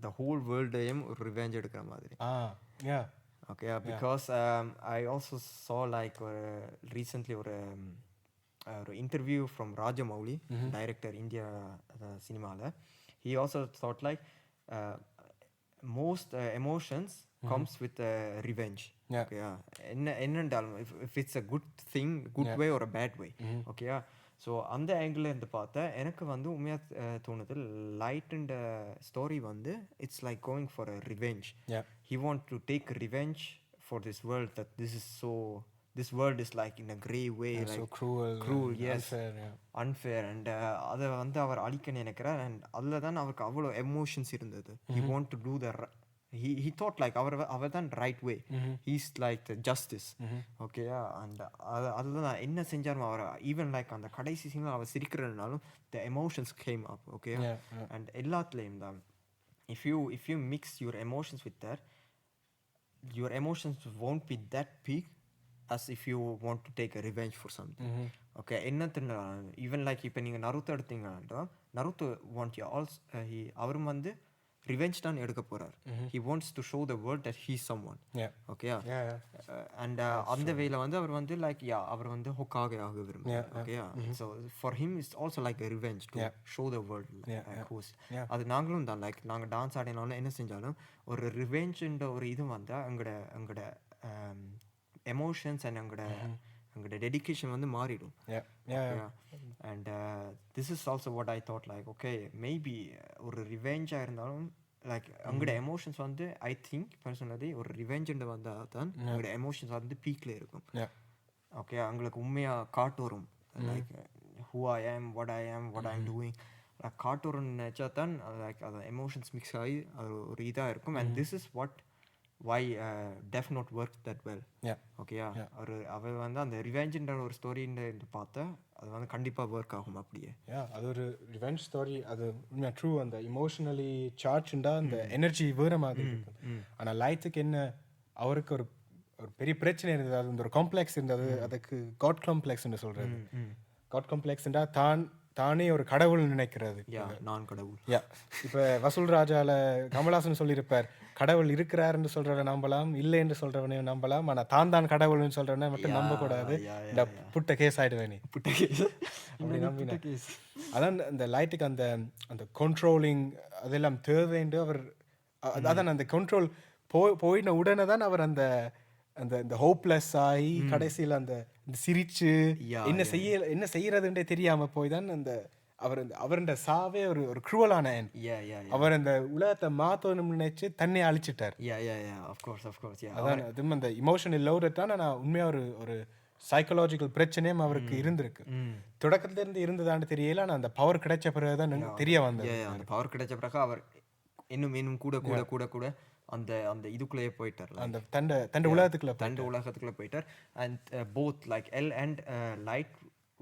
த ஹோல் வேர்ல்டையும் ஒரு ரிவெஞ்ச் எடுக்கிற மாதிரி. ஓகே, பிகாஸ் ஐ ஆல்சோ சா லைக் ஒரு ரீசெண்ட்லி ஒரு interview from Rajamouli, director India சினிமாவில். He also thought like most emotions comes with revenge. Okay, என்னென்றாலும் if it's a good thing, good way or a bad way. Okay, so அந்த ஆங்கிளில் இருந்து பார்த்தா எனக்கு வந்து உண்மையாக தோணுது லைட்டுன்ற ஸ்டோரி வந்து it's like going for a revenge. He want to take revenge for this world, that this world is like in a grey way, like so cruel, yes, unfair and அதை வந்து அவர் அழிக்க நினைக்கிறார். அண்ட் அதில் தான் அவருக்கு அவ்வளோ emotions இருந்தது. he want to do the he thought like அவர் தான் right way, he's like the justice. Okay, and அதில் தான் என்ன செஞ்சாலும் அவர் ஈவன் லைக் அந்த கடைசி சீனில் அவர் சிரிக்கிறதுனாலும் the emotions came up. Okay, and எல்லாத்துலேயும் தான் if you mix your emotions with that, your emotions won't be that big as if you want to take a revenge for something. Okay, என்னத்துனா even like இப்போ நீங்கள் நருத்தோ எடுத்தீங்கன்னா நருத்தோ want you Alps அவரும் வந்து revenge தான் எடுக்க போகிறார். he wants to show the world that he's someone. Okay, and அந்த வேல வந்து அவர் வந்து லைக் அவர் வந்து ஹொக்காகே ஆக விரும்புகிறார். Okay, so for him it's also like a revenge to show the world like who's. அது நாங்களும் தான் லைக் நாங்கள் டான்ஸ் ஆடினாலும் என்ன செஞ்சாலும் ஒரு ரிவெஞ்சுன்ற ஒரு இது வந்தால் எங்களோட எமோஷன்ஸ் அண்ட் எங்களோட டெடிக்கேஷன் வந்து மாறிடும். And this is also what I thought like okay maybe ஒரு ரிவெஞ்சாக இருந்தாலும் லைக் எங்களோட எமோஷன்ஸ் வந்து ஐ திங்க் பர்சனலி ஒரு ரிவெஞ்சுன்ற வந்தால் தான் எங்களோட எமோஷன்ஸ் வந்து பீக்கில் இருக்கும். ஓகே, அவங்களுக்கு உண்மையாக காட்டு வரும் லைக் ஹூ ஐ ஆம், வாட் ஐ ஆம் டூயிங் காட்டு வரும்னு நினச்சா தான் லைக் அது எமோஷன்ஸ் மிக்ஸ் ஆகி அது ஒரு இதாக இருக்கும். And this is what why Death Note worked that well. Okay, அவர் வந்து அந்த ரிவெஞ்சுன்ற ஒரு ஸ்டோரின்னு பார்த்தா அது வந்து கண்டிப்பாக ஒர்க் ஆகும். அப்படியே அது ஒரு ரிவெஞ்ச் ஸ்டோரி, அது உண்மையாக ட்ரூ. அந்த இமோஷனலி சார்ஜ்ண்டா அந்த எனர்ஜி வேறு மாதிரி இருக்கும். ஆனால் லைட்டுக்கு என்ன அவருக்கு ஒரு பெரிய பிரச்சனை இருந்தது, அது ஒரு காம்ப்ளெக்ஸ் இருந்தது. அதுக்கு காட் காம்ப்ளெக்ஸ்ன்னு சொல்கிறது. காட் காம்ப்ளெக்ஸ்ண்டா தானே ஒரு கடவுள் நினைக்கிறது, நான் கடவுள். இப்போ வசூல் ராஜால கமல்ஹாசன் சொல்லியிருப்பார், கடவுள் இருக்கிறாருன்னு சொல்றவனை நம்பலாம், இல்லை என்று சொல்றவனையும் நம்பலாம், ஆனால் தான் கடவுள்னு சொல்றவனை மட்டும் நம்பக்கூடாது. இந்த புட்ட கேஸ் ஆயிடுவேன் அப்படி நம்பின. அதான் இந்த லைட்டுக்கு அந்த அந்த கண்ட்ரோலிங் அதெல்லாம் தேவைன்னு அவர் அதான் அந்த கண்ட்ரோல் போயின உடனே தான் அவர் அந்த அந்த இந்த ஹோப்லெஸ் ஆகி கடைசியில் அந்த சிரிச்சு என்ன செய்யறதுன்றே தெரியாம போய் தான் அந்த அவருடைய சாவே ஒரு குரூவலான அவர் அந்த உலகத்தை மாத்தணும்னு நினைச்சு தன்னை அழிச்சிட்டார். அதான் அதுவும் அந்த இமோஷனல் லவ்தான். நான் உண்மையா ஒரு சைக்கலாஜிக்கல் பிரச்சனையும் அவருக்கு இருந்திருக்கு. தொடக்கத்துல இருந்து இருந்ததான்னு தெரியல, ஆனால் அந்த பவர் கிடைச்ச பிறகுதான் தெரிய வந்தது. அந்த பவர் கிடைச்ச பிறகு அவர் இன்னும் கூட கூட கூட கூட அந்த அந்த இதுக்குள்ளேயே போயிட்டார், அந்த தண்ட உலகத்துக்குள்ள போயிட்டார். And both like L and Light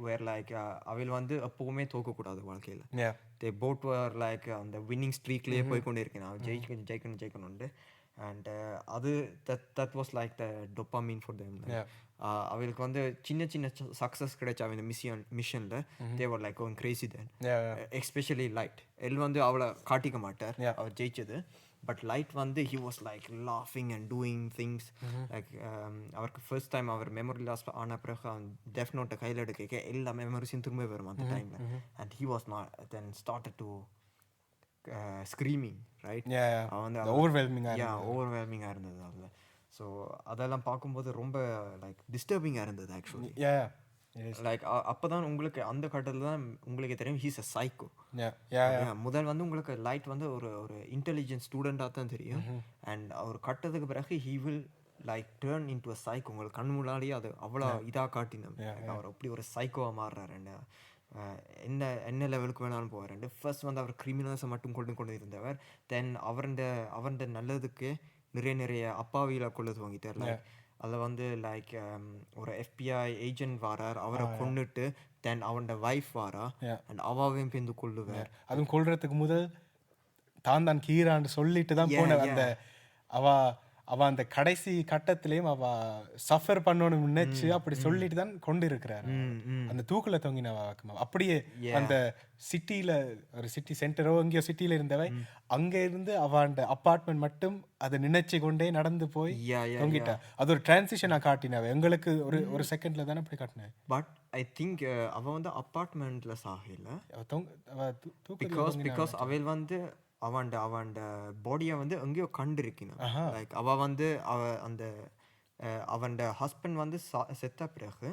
were like அவள் வந்து எப்பவுமே தோக்கக்கூடாது வாழ்க்கையில். தே போட் வேர் லைக் அந்த வின்னிங் ஸ்ட்ரீக்லேயே போய் கொண்டே இருக்கேன், அவன் ஜெயிக்கணும்ட்டு. அண்ட் அது that was like the dopamine for them. அவளுக்கு வந்து சின்ன சின்ன சக்ஸஸ் கிடைச்சா இந்த மிஷனில் they were like going crazy then. Especially Light L வந்து அவளை காட்டிக்க மாட்டார் அவர் ஜெயிச்சது. பட் லைட் வந்து ஹி வாஸ் லைக் லாஃபிங் அண்ட் டூயிங் திங்ஸ் லைக் அவருக்கு ஃபர்ஸ்ட் டைம் அவர் மெமரி லாஸ் ஆன பிறகு அவன் டெஃப் நோட்டை கையில் எடுக்க எல்லா மெமரிஸும் திரும்ப வரும் அந்த டைமில். And he was not then started to screaming right. அவன் வந்து ஓவர்வெல்மிங்காக இருந்தது அதில். ஸோ அதெல்லாம் பார்க்கும்போது ரொம்ப லைக் டிஸ்டர்பிங்காக இருந்தது ஆக்சுவலி. லைக் அப்போதான் உங்களுக்கு அந்த கட்டத்தில் தான் உங்களுக்கு தெரியும் ஹீஸ் அ சைக்கோ. முதல் வந்து உங்களுக்கு லைட் வந்து ஒரு இன்டெலிஜென்ட் ஸ்டூடெண்டாக தான் தெரியும். அண்ட் அவர் கட்டத்துக்கு பிறகு he will like turn in to a psycho. உங்களுக்கு கண் முன்னாடியே அது அவ்வளோ இதாக காட்டினோம் அவர் அப்படி ஒரு சைக்கோவாக மாறுறாரு. என்ன என்ன லெவலுக்கு வேணாலும் போவார். ஃபர்ஸ்ட் வந்து அவர் கிரிமினல்ஸை மட்டும் கொண்டு இருந்தவர். தென் அவருடைய நல்லதுக்கு நிறைய அப்பாவிகளை கொள்ளது வாங்கிட்டார். லைக் அதில் வந்து லைக் ஒரு FBI ஏஜென்ட் வாரார், அவரை கொண்டுட்டு தென் அவனோட வைஃப் வாரா அண்ட் அவாவையும் பேருந்து கொள்ளுவார். அதுவும் கொள்றதுக்கு முதல் தான் கீரான்னு சொல்லிட்டு தான் போன அந்த அவ அந்த கடைசி கட்டத்திலையும் அவ சஃபர் பண்ணணும்னு நினைச்சு அப்படி சொல்லிட்டு தான் கொண்டு இருக்கிறாரு. அந்த தூக்குல தொங்கினவா அப்படியே அந்த சிட்டியில ஒரு சிட்டி சென்டரோ எங்கேயோ சிட்டியில இருந்தவை அங்க இருந்து அவன் அப்பார்ட்மெண்ட் மட்டும் அதை நினைச்சு கொண்டே நடந்து போய் தொங்கிட்டா. அது ஒரு டிரான்சிஷனா காட்டினவ எங்களுக்கு ஒரு செகண்ட்ல தானே அப்படி காட்டினேன். பட் ஐ திங்க் அவ வந்து அப்பார்ட்மெண்ட்ல சாகல. பிகாஸ் அவள் வந்து அவன் பாடியை வந்து எங்கேயோ கண்டிருக்கணும். லைக் அவ வந்து அவன் ஹஸ்பண்ட் வந்து செத்த பிறகு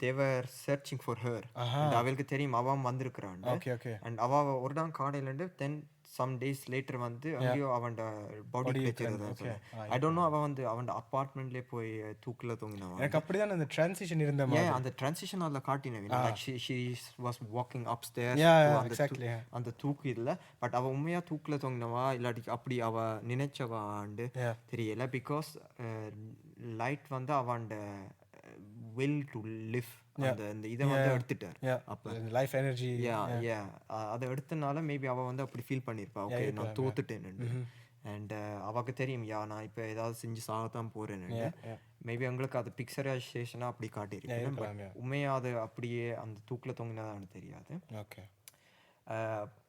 they were searching for her. அவளுக்கு தெரியும் அவன் வந்திருக்கிறான். அண்ட் அவ ஒரு நாள் காலையிலேருந்து தென் some days later வந்து அங்கேயோ அவன் பாடி கிடைச்சிருந்தா. ஐ டோன்ட் நோ அவ வந்து அவன் அப்பார்ட்மெண்ட்லேயே போய் தூக்கில் தொங்கினவன். எனக்கு அப்படிதான் அந்த டிரான்சிஷன் இருந்த மாதிரி அந்த டிரான்சிஷன் அதில் காட்டினேன். Like she was walking upstairs அந்த தூக்கு இல்லை. பட் அவள் உண்மையாக தூக்கில் தொங்கினவா இல்லாட்டி அப்படி அவ நினைச்சவாண்டு தெரியல. பிகாஸ் லைட் வந்து அவன் will to live அந்த இதை வந்து எடுத்துட்டார். அப்போ லைஃப் எனர்ஜி அதை எடுத்தனால மேபி அவள் வந்து அப்படி ஃபீல் பண்ணியிருப்பா, ஓகே நான் தோத்துட்டேன்னு. அண்ட் அவளுக்கு தெரியும் நான் இப்போ ஏதாவது செஞ்சு சாகத்தான் போகிறேன்னு. மேபி அவங்களுக்கு அது பிக்சரைசேஷனாக அப்படி காட்டியிருக்கேன். பட் உண்மையாக அது அப்படியே அந்த தூக்கில் தொங்கினதான்னு தெரியாது. Okay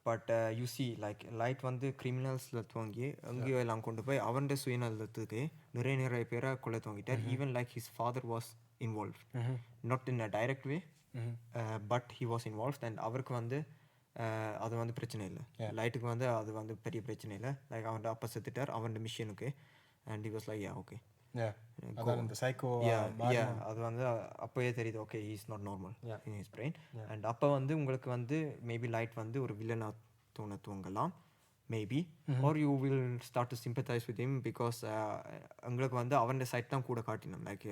but you see like Light வந்து கிரிமினல்ஸில் துவங்கி எங்கேயோ எல்லாம் கொண்டு போய் அவன்கிட்ட சுயநலத்துக்கு நிறைய பேரை கொள்ள துவங்கிட்டார். Even like his father was involved, not in a direct way, but he was involved. And அவருக்கு வந்து அது வந்து பிரச்சனை இல்லை. லைட்டுக்கு வந்து அது வந்து பெரிய பிரச்சனை இல்லை. லைக் அவன் அப்பா செத்துட்டார் அவன் மிஷனுக்கு. And he was like okay அது வந்து அப்போயே தெரியுது, okay he is not normal in his brain. And அப்போ வந்து உங்களுக்கு வந்து மேபி லைட் வந்து ஒரு வில்லனாக தூங்கலாம் maybe, or you will start to sympathize with him because உங்களுக்கு வந்து அவன் சைட் தான் கூட காட்டினோம். Like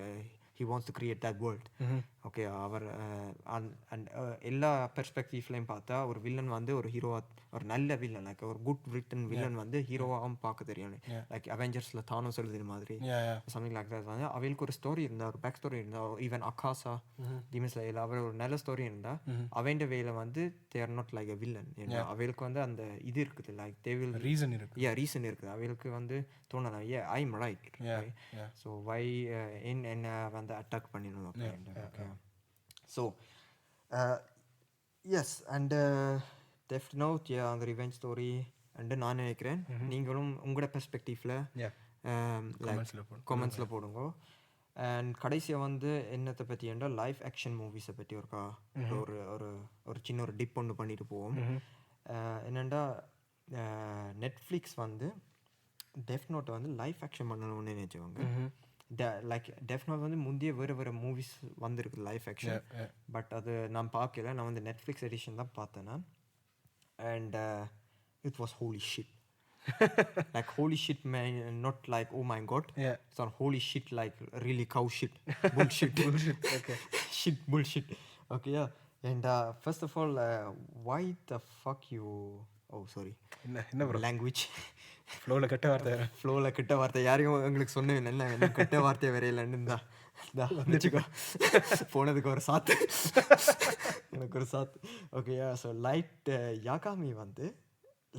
he wants to create that world. Okay அவர் எல்லா பெர்ஸ்பெக்டிவ்லையும் பார்த்தா ஒரு வில்லன் வந்து ஒரு ஹீரோவா, ஒரு நல்ல வில்லன், லைக் ஒரு குட் ரிட்டன் வில்லன் வந்து ஹீரோவாகவும் பார்க்க தெரியும். லைக் அவெஞ்சர்ஸில் தானோஸ் எழுதுற மாதிரி சம்திங் லைக் தட். வந்து அவளுக்கு ஒரு ஸ்டோரி இருந்தால், ஒரு பேக் ஸ்டோரி இருந்தால், ஈவன் அக்காசா டிமன்ஸ்ல அவர் ஒரு நல்ல ஸ்டோரி இருந்தால் அவன் வேலை வந்து they are not like a villain. அவளுக்கு வந்து அந்த இது இருக்குது, லைக் தே வில் ரீசன் இருக்குது. அவளுக்கு வந்து தோணலாம் I am right, so why என்ன வந்து அட்டாக் பண்ணிடணும். ஸோ எஸ் அண்ட் டெஃப்ட் நோட் அந்த ரிவெஞ்ச் ஸ்டோரி அண்டு நான் நினைக்கிறேன் நீங்களும் உங்களோட பெர்ஸ்பெக்டிவ்ல கமெண்ட்ஸில் போடுங்க. அண்ட் கடைசியாக வந்து என்னத்தை பற்றி என்றால் லைவ் ஆக்ஷன் மூவிஸை பற்றி ஒரு ஒரு சின்ன ஒரு டிப் ஒன்று பண்ணிட்டு போவோம். என்னென்னா நெட்ஃப்ளிக்ஸ் வந்து டெஃப்ட் நோட்டை வந்து லைவ் ஆக்ஷன் பண்ணணும்னு நினைச்சவங்க. லைக் டெஃப்ட் நோட் வந்து முந்தைய வேறு மூவிஸ் வந்துருக்கு லைவ் ஆக்ஷன், பட் அது நான் பார்க்கல. நான் வந்து நெட்ஃப்ளிக்ஸ் எடிஷன் தான் பார்த்தேன் நான். And it was holy shit. Like holy shit man, not like oh my god, it's on holy shit, like really cow shit, bullshit. Okay, shit bullshit. Okay, and first of all, why the fuck you என்ன bro language ஃப்ளோல கெட்ட வார்த்தை யாரையும் எங்களுக்கு சொன்னேன் இல்லை, என்ன கெட்ட வார்த்தையை வரையிலன்னு வந்துச்சுக்கோ போனதுக்கு ஒரு சாத்து எனக்கு ஒரு சாத்து. ஓகேயா, ஸோ லைட் யாகாமி வந்து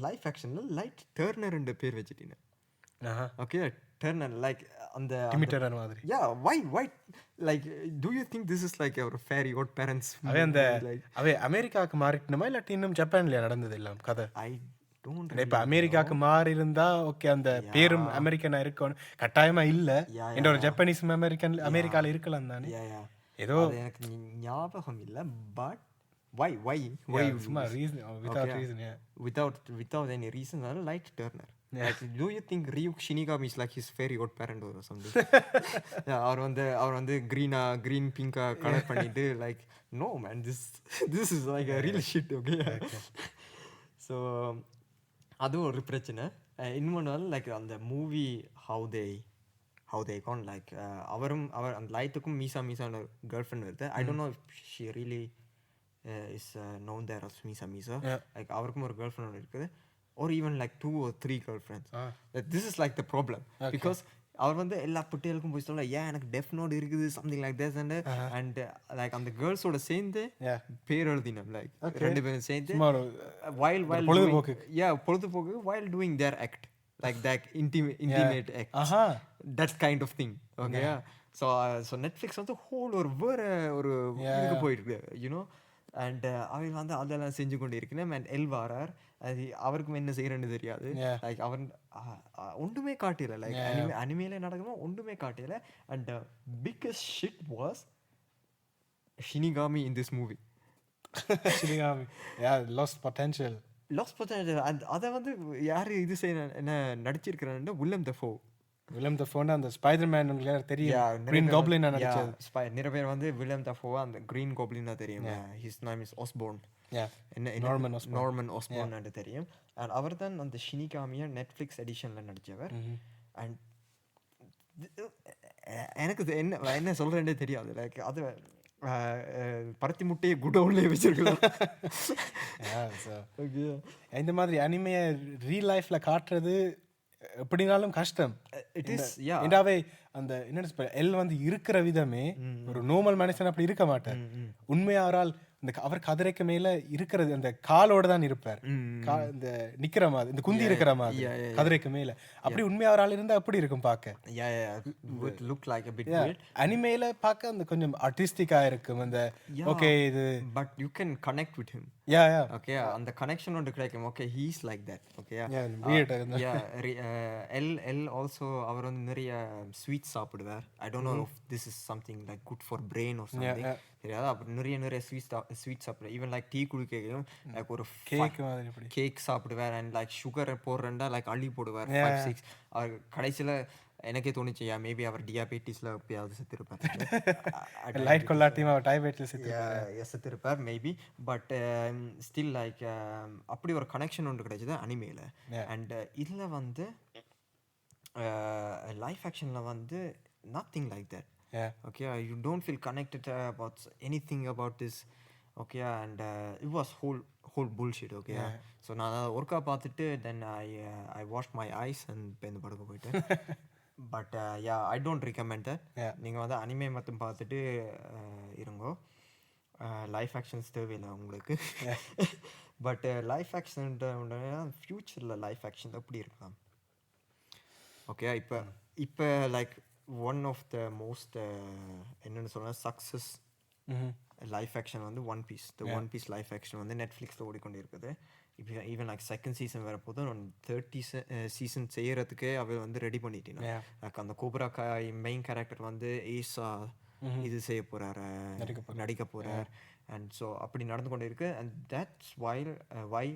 லைஃப் ஆக்ஷனில் லைட் டர்னர் ரெண்டு பேர் வச்சுட்டீங்க. ஓகே, டர்னர் லைக் அந்த மாதிரி. Yeah why like do you think this is like அவர் ஃபேரி ஓட் பேரண்ட்ஸ்? அவே அமெரிக்காவுக்கு மாறிட்டணுமா இல்லாட்டி இன்னும் ஜப்பான்ல நடந்தது எல்லாம் கதை? I don't. இப்போ அமெரிக்காவுக்கு மாறி இருந்தா ஓகே, அந்த பேரும் அமெரிக்கனா இருக்கணும் கட்டாயமா இல்லை. என்ற ஒரு ஜப்பானீஸ் அமெரிக்கால இருக்கலாம் தானே, ஏதோ எனக்கு ஞாபகம் இல்லை. But why without any reason light turner. Like, do you think Ryuk Shinigami is like his fairy godparent or something? அவர் வந்து green pink கலர் பண்ணிட்டு like no man, this is like a real shit. Okay. So அது ஒரு பிரச்சனை. இன்னொன்று like அந்த movie how they gone like அவர் அந்த லைட்டுக்கும் மீசான girl friend வருது. I don't know if she really is known there as Misa. Yeah. Like அவருக்கும் ஒரு girl friend இருக்குது, or even like 2 or 3 girlfriends. This is like the problem. Because அவர் வந்து எல்லா புட்டைகளுக்கும் போய் சொல்ல, ஏன் எனக்கு டெஃப் நோட் இருக்குது, something like this and like அந்த கேர்ள்ஸோட சேர்ந்து பேர் எழுதினோம், லைக் 2 பேரும் சேர்ந்து while பொழுதுபோக்கு பொழுதுபோக்கு while doing their act, like that intimate act, that kind of thing. Okay, so Netflix வந்து ஹோல் ஒரு வேற ஒரு இதுக்கு போயிருக்கு, யூனோ. அண்ட் அவங்க வந்து அதெல்லாம் செஞ்சு கொண்டு இருக்கணும். அண்ட் எல்வாரார் அது அவருக்கும் என்ன செய்யறேன்னு தெரியாது, லைக் அவர் ஒன்றுமே காட்டியல, லைக் அனிமேல நடக்கணும் ஒன்றுமே காட்டியல. And biggest shit was Shinigami in this movie. Shinigami lost potential. And அதை வந்து யார் இது செய்ய என்ன நடிச்சிருக்கிறான்னு வில்லியம் டெஃபோ. வில்லியம் டெஃபோன்னா அந்த ஸ்பைடர்மேன் உங்களுக்கு தெரியும், கிரீன் காப்ளின் நடிச்சது. நிறைய பேர் வந்து வில்லியம் டெஃபோ அந்த கிரீன் காப்ளின் தெரியும். His name is Osborne. Norman Osborne என்று தெரியும். அண்ட் அவர் தான் அந்த ஷினிகாமியை நெட்ஃப்ளிக்ஸ் எடிஷன்ல நடிச்சவர். அண்ட் எனக்கு என்ன சொல்றேன்னே தெரியாது, லைக் அது பருத்தி முட்டையை குடோன்லேயே வச்சிருக்கலாம். இந்த மாதிரி அனிமையை ரியல் லைஃப்ல காட்டுறது எப்படினாலும் கஷ்டம். ஏண்டாவே அந்த என்ன எல் வந்து இருக்கிற விதமே ஒரு நார்மல் மனுஷன் அப்படி இருக்க மாட்டார். உண்மையாரால் இந்த அவர் கதிரைக்கு மேல இருக்கிறது அந்த காலோட தான் இருப்பார், இந்த நிக்கிற மாதிரி இந்த குந்தி இருக்கிற மாதிரி கதிரைக்கு மேல. அப்படி உண்மையாரால் இருந்தா அப்படி இருக்கும் பார்க்க. அனிமேல பார்க்க அந்த கொஞ்சம் ஆர்டிஸ்டிக்கா இருக்கும் அந்த. ஓகே இது but you can connect with him. Okay அந்த கனெக்ஷன் ஒன்று கிடைக்கும். Okay he is like that. Okay L also அவர் வந்து நிறைய ஸ்வீட்ஸ் சாப்பிடுவார். I don't know if this is something like good for brain or something தெரியாது. அப்புறம் நிறைய ஸ்வீட் சாப்பிடுவார். ஈவன் லைக் டீ குடிக்கையும் லைக் ஒரு கேக் சாப்பிடுவார். அண்ட் லைக் சுகர் போடுறேன்டா லைக் அள்ளி போடுவார் 5-6. அவர் கடைசியில் எனக்கே தோணுச்சு, மேபி அவர் டியாபெட்டிஸ்ல எப்பயாவது செத்துருப்பார். லைட் கொள்ளாட்டியும் அவர் டயபெட்டிஸ் செத்துருப்பார் மேபி. பட் ஸ்டில் லைக் அப்படி ஒரு கனெக்ஷன் ஒன்று கிடைச்சது அனிமேல. அண்ட் இதில் வந்து லைஃப் ஆக்ஷனில் வந்து nothing like that. Okay, you don't feel connected about anything about this. Okay, and it was whole bullshit. Okay, so நான் ஒர்க்கா பார்த்துட்டு then I washed my eyes and பேந்து படுக்க போயிட்டேன். But I don't recommend that. நீங்கள் வந்து anime மட்டும் பார்த்துட்டு இருங்கோ, லைஃப் ஆக்ஷன்ஸ் தேவையில்லை உங்களுக்கு. பட் லைஃப் ஆக்ஷன் ஃப்யூச்சரில் லைஃப் ஆக்ஷன் எப்படி இருக்கலாம்? ஓகே, இப்போ like one of the most என்னென்னு சொன்னால் சக்ஸஸ் லைஃப் ஆக்ஷன் வந்து One Piece. The One Piece life action வந்து நெட்ஃப்ளிக்ஸில் ஓடிக்கொண்டு இருக்குது. இப்போ ஈவன் லைக் செகண்ட் சீசன் வரப்போது 30 சீசன் செய்யறதுக்கே அவர் வந்து ரெடி பண்ணிட்டீங்க. லைக் அந்த கோப்ரா காய் மெயின் கேரக்டர் வந்து ஏசா இது செய்ய போகிறார், நடிக்க போகிறார். அண்ட் ஸோ அப்படி நடந்து கொண்டு இருக்கு. And that's why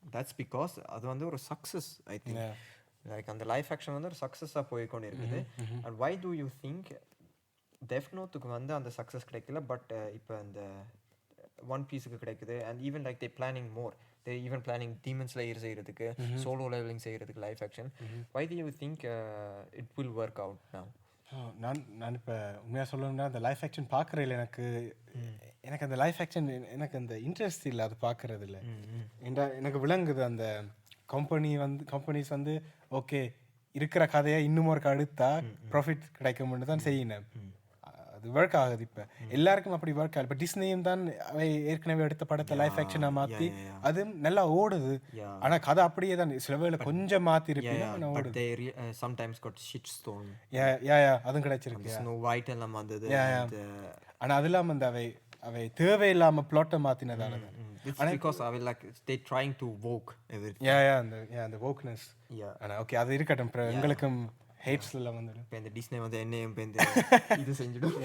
that's because அது வந்து ஒரு சக்ஸஸ். ஐ திங்க் லைக் அந்த லைஃப் ஆக்ஷன் வந்து ஒரு சக்ஸஸாக போய்கொண்டு இருக்குது. And why do you think death நோட்டுக்கு வந்து அந்த சக்ஸஸ் கிடைக்கல, பட் இப்போ இந்த ஒன் பீஸுக்கு கிடைக்குது? And even like they planning more, they even planning Demon Slayer செய்கிறதுக்கு, சோலோ லெவலிங் செய்கிறதுக்கு life action. Why do you think it will work out now? நான் இப்போ உண்மையாக சொல்லணும்னா அந்த லைஃப் ஆக்ஷன் பார்க்குறதில்ல. எனக்கு அந்த லைஃப் ஆக்ஷன் எனக்கு அந்த இன்ட்ரெஸ்ட் இல்லை, அது பார்க்குறது இல்லை. எனக்கு விளங்குது அந்த கம்பெனிஸ் வந்து ஓகே இருக்கிற கதையை இன்னும் ஒரு அடுத்தா ப்ராஃபிட் கிடைக்கும்னு தான் செய்யணும். அது ஒர்க் ஆகுது. இப்போ எல்லாருக்கும் அப்படி ஒர்க் ஆகுது. இப்போ டிஸ்னியும் தான் அவை ஏற்கனவே எடுத்த படத்தை லைஃப் ஆக்ஷனாக மாற்றி அது நல்லா ஓடுது. ஆனால் கதை அப்படியே தான் சில வேளை கொஞ்சம் மாற்றி இருப்பீங்க. அதுவும் கிடைச்சிருக்கு. ஆனால் அது இல்லாமல் அந்த அவை தேவையில்லாம பிளாட்டை மாத்தினதால தான். because I will like they trying to woke everything. அந்த wokeness. ஆனா ஓகே அது இருக்கட்டும். எங்களுக்கும் ஹேட்ஸ் எல்லாம் வந்து இப்போ இந்த டிஸ்னி வந்து என்னையும் இது செஞ்சிடும்.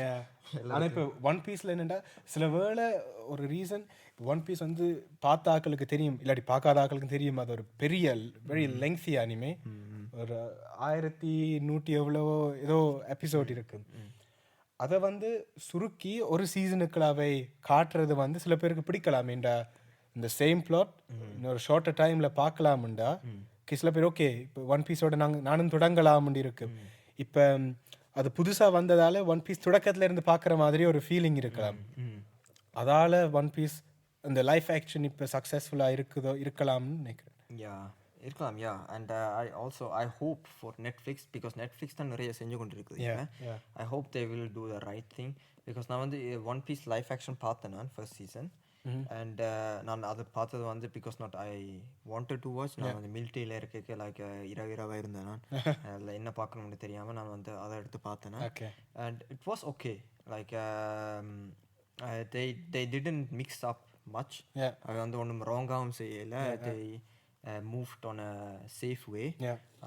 ஆனால் இப்போ ஒன் பீஸில் என்னென்னா சில வேளை ஒரு ரீசன் ஒன் பீஸ் வந்து பார்த்த ஆக்களுக்கு தெரியும், இல்லாட்டி பார்க்காத ஆக்களுக்கு தெரியும். அது ஒரு பெரிய வெரி லெங்க்தி அனிமே. ஒரு 1100 எவ்வளவோ ஏதோ எபிசோட் இருக்கு. அதை வந்து சுருக்கி ஒரு சீசனுக்குள்ளாவை காட்டுறது வந்து சில பேருக்கு பிடிக்கலாமேண்டா. இந்த சேம் பிளாட் இன்னொரு ஷார்ட்டர் டைமில் பார்க்கலாமுண்டா சில பேர் ஓகே இப்போ ஒன் பீஸோட நானும் தொடங்கலாம்னு இருக்கு. இப்போ அது புதுசாக வந்ததால் ஒன் பீஸ் தொடக்கத்தில் இருந்து பார்க்குற மாதிரி ஒரு ஃபீலிங் இருக்கலாம். அதால் ஒன் பீஸ் இந்த லைஃப் ஆக்ஷன் இப்போ சக்ஸஸ்ஃபுல்லாக இருக்கலாம்னு நினைக்கிறேன். யா இருக்கலாம். Yeah and I hope for Netflix, because Netflix தான் நிறைய செஞ்சு கொண்டு இருக்குது. I hope they will do the right thing. Because நான் வந்து ஒன் பீஸ் லைஃப் ஆக்ஷன் பார்த்தேன் நான் ஃபர்ஸ்ட் சீசன். அண்ட் நான் அதை பார்த்தது வந்து because not I wanted to watch. நான் வந்து மிலிட்ரியில் இருக்க லைக் இரவாக இருந்தேன். நான் அதில் என்ன பார்க்கணும்னு தெரியாமல் நான் வந்து அதை எடுத்து பார்த்தேன். And it was okay. Like they didn't mix up much. அது வந்து ஒன்றும் ராங்காகவும் செய்யலை. they moved on a safe way.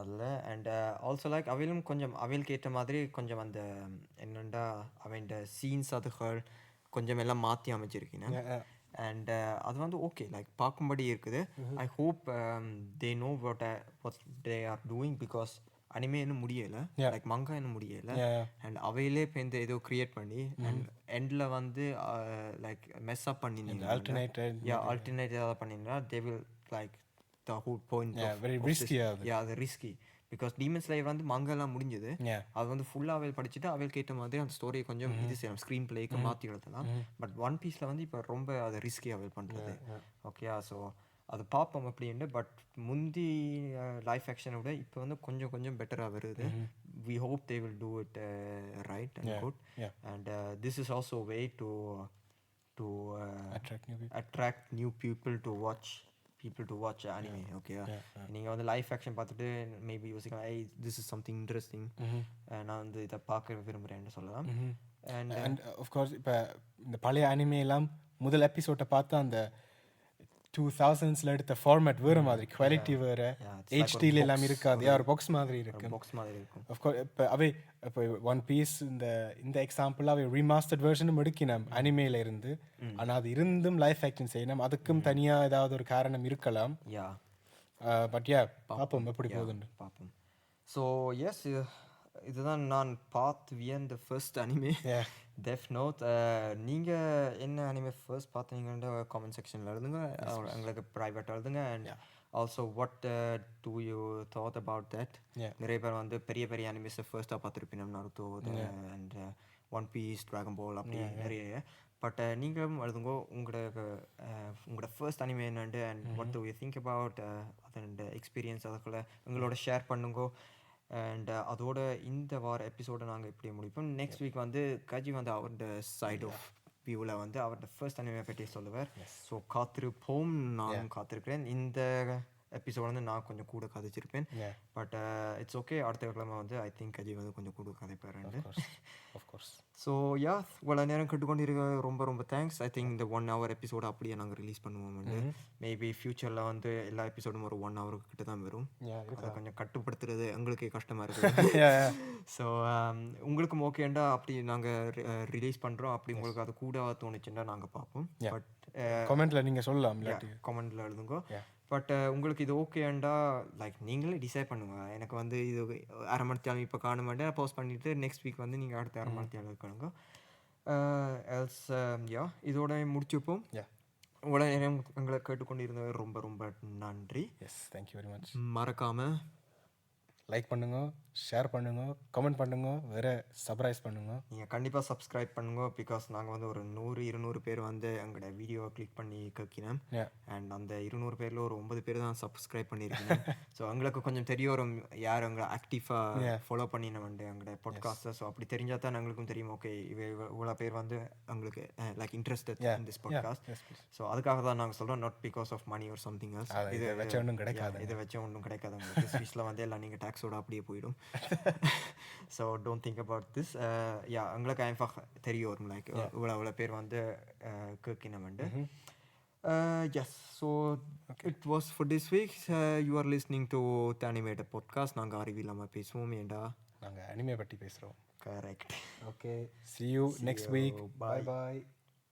அதில் அண்ட் ஆல்சோ லைக் அவையிலும் கொஞ்சம் அவைகளுக்கு ஏற்ற மாதிரி கொஞ்சம் அந்த என்னென்னா அவன் சீன்ஸ் அதுகள் கொஞ்சம் எல்லாம் மாற்றி அமைச்சிருக்கீங்க. அண்ட் அது வந்து ஓகே லைக் பார்க்கும்படி இருக்குது. I hope they know what they are doing, because anime இன்னும் முடியலை, லைக் மங்கா இன்னும் முடியலை. அண்ட் அவையிலே இப்போ இந்த ஏதோ க்ரியேட் பண்ணி அண்ட் எண்டில் வந்து லைக் மெஸ் அப் பண்ணிருந்தீங்க, ஆல்டர்னேட் ஏதாவது பண்ணியிருந்தா they will like the whole point of very risky. அது risky, because Demon Slayer வந்து மங்கெல்லாம் முடிஞ்சது. அது வந்து ஃபுல்லாக அவைல் படிச்சுட்டு அவைல் கேட்ட மாதிரி அந்த ஸ்டோரியை கொஞ்சம் இது செய்யலாம், ஸ்க்ரீன் பிளேக்கு மாற்றி எழுதலாம். பட் ஒன் பீஸில் வந்து இப்போ ரொம்ப அது ரிஸ்கி அவைல் பண்ணுறது. ஓகே, ஸோ அது பார்ப்போம் அப்படின்ட்டு. பட் முந்தி லைஃப் ஆக்ஷனை விட இப்போ வந்து கொஞ்சம் கொஞ்சம் பெட்டராக வருது. we hope they will do it right and good. And this is also a way to attract new people to watch anime. Okay, நீங்கள் வந்து லைஃப் ஆக்ஷன் பார்த்துட்டு மேபி யோசிக்கலாம், I this is something interesting, நான் வந்து இதை பார்க்க விரும்புகிறேன்னு சொல்லலாம். And of course இப்போ இந்த பழைய அனிமே எல்லாம் முதல் எபிசோட்டை பார்த்து அந்த 2000s எடுத்த ஃபார்மேட் வேறு மாதிரி, குவாலிட்டி வேறு, ஹெச்டியில் எல்லாம் இருக்காது, ஒரு பாக்ஸ் மாதிரி இருக்கும். ஆஃப்கோர்ஸ் இப்போ ஒன் பீஸ் இந்த எக்ஸாம்பிளாக அவை ரீமாஸ்டர்ட் வெர்ஷனும் எடுக்கணும் அனிமேல இருந்து. ஆனால் அது இருந்தும் லைஃப் ஆக்ஷன் செய்யணும், அதுக்கும் தனியாக ஏதாவது ஒரு காரணம் இருக்கலாம். பட் பார்ப்போம் எப்படி போகுதுன்னு பார்ப்போம். ஸோ எஸ், இதுதான் நான் பார்த்து வியந்த ஃபர்ஸ்ட் அனிமே டெஃப் நோட். நீங்கள் என்ன அனிமே ஃபர்ஸ்ட் பார்த்தீங்கன்ற காமெண்ட் செக்ஷனில் எழுதுங்க, எங்களுக்கு ப்ரைவேட்டாக எழுதுங்க. And also what do you thought about that. நிறைய பேர் வந்து பெரிய பெரிய அனிமேஸை ஃபர்ஸ்ட்டாக பார்த்துருப்பீங்க, Naruto and One Piece, Dragon Ball, அப்படி நிறைய. பட் நீங்களும் எழுதுங்க உங்களோட ஃபர்ஸ்ட் அனிமே என்னண்டு, and what do you think about அதோட எக்ஸ்பீரியன்ஸ், அதுக்குள்ள எங்களோட ஷேர் பண்ணுங்க. அண்ட் அதோட இந்த வார எபிசோடை நாங்கள் இப்படி முடிப்போம். நெக்ஸ்ட் வீக் வந்து கஜி வந்து அவரோட சைட் ஆஃப் வியூவில் வந்து அவரோட ஃபர்ஸ்ட் அனிமே பற்றி சொல்லுவார். ஸோ காத்திருப்போம், நானும் காத்திருக்கிறேன். இந்த எபிசோட் வந்து நான் கொஞ்சம் கூட கதைச்சிருப்பேன். பட் இட்ஸ் ஓகே, அடுத்த கிழமை வந்து ஐ திங்க் கஜி வந்து கொஞ்சம் கூட கதைப்பாருண்டு. ஸோ இவ்வளோ நேரம் கேட்டுக்கொண்டு இருக்க ரொம்ப ரொம்ப தேங்க்ஸ். ஐ திங்க் இந்த 1 hour எபிசோடு அப்படியே நாங்கள் ரிலீஸ் பண்ணுவோம். மேபி ஃப்யூச்சரில் வந்து எல்லா எபிசோடும் ஒரு 1 hour கிட்ட தான் வரும். அதை கொஞ்சம் கட்டுப்படுத்துறது எங்களுக்கே கஷ்டமாக இருக்குது. ஸோ உங்களுக்கும் ஓகேண்டா அப்படி நாங்கள் ரிலீஸ் பண்ணுறோம். அப்படி உங்களுக்கு அது கூட தோணுச்சுன்னா நாங்கள் பார்ப்போம். பட் கமெண்ட்டில் நீங்கள் சொல்லலாம், கமெண்ட்டில் எழுதுங்க. பட் உங்களுக்கு இது ஓகேண்டா லைக் நீங்களே டிசைட் பண்ணுங்கள். எனக்கு வந்து இது அரை மணி தேவை இப்போ காண மாட்டேன், போஸ்ட் பண்ணிவிட்டு நெக்ஸ்ட் வீக் வந்து நீங்கள் அடுத்த அரை மணி தேவை இருக்கணுங்க. எல்ஸ் இதோட முடிச்சுப்போம். உங்களை நேரம் எங்களை கேட்டுக்கொண்டு இருந்தவர் ரொம்ப ரொம்ப நன்றி. Thank you very much. மறக்காமல் லைக் பண்ணுங்க, ஷேர் பண்ணுங்க, கமெண்ட் பண்ணுங்க, வேறு சப்ஸ்கிரைப் பண்ணுங்க. நீங்கள் கண்டிப்பாக சப்ஸ்கிரைப் பண்ணுங்க. பிகாஸ் நாங்கள் வந்து ஒரு 100-200 பேர் வந்து எங்களோட வீடியோவை கிளிக் பண்ணி கேட்கினோம். அண்ட் அந்த 200 பேரில் ஒரு 9 பேர் தான் சப்ஸ்கிரைப் பண்ணியிருக்கீங்க. ஸோ எங்களுக்கு கொஞ்சம் தெரிய வரும் யார் எங்களை ஆக்டிவாக ஃபாலோ பண்ணினவன்ட்டு எங்களோட பாட்காஸ்ட்டை. ஸோ அப்படி தெரிஞ்சால் தான் எங்களுக்கும் தெரியும், ஓகே இவ்வளோ பேர் வந்து எங்களுக்கு like interested in this podcast. So அதுக்காக தான் நாங்கள் சொல்கிறோம், not because of money or something else. இதை வச்ச ஒன்றும் கிடைக்காது, இதை வச்ச ஒன்றும் கிடைக்காது. உங்களுக்கு ஸ்வீஸில் வந்து எல்லாம் நீங்கள் டேக்ஸோட அப்படியே போயிடும். So don't think about this. எங்களுக்கு einfach தெரிய வரும் லைக் இவ்வளோ பேர் வந்து கேட்கினவன்ட்டு. Yes, so it was for this week. You are listening to the Animated Podcast. நாங்கள் அறிவில்லாமல் பேசுவோம், ஏண்டா நாங்கள் அனிமே பற்றி பேசுகிறோம். Correct. Okay, see you next week. Bye bye.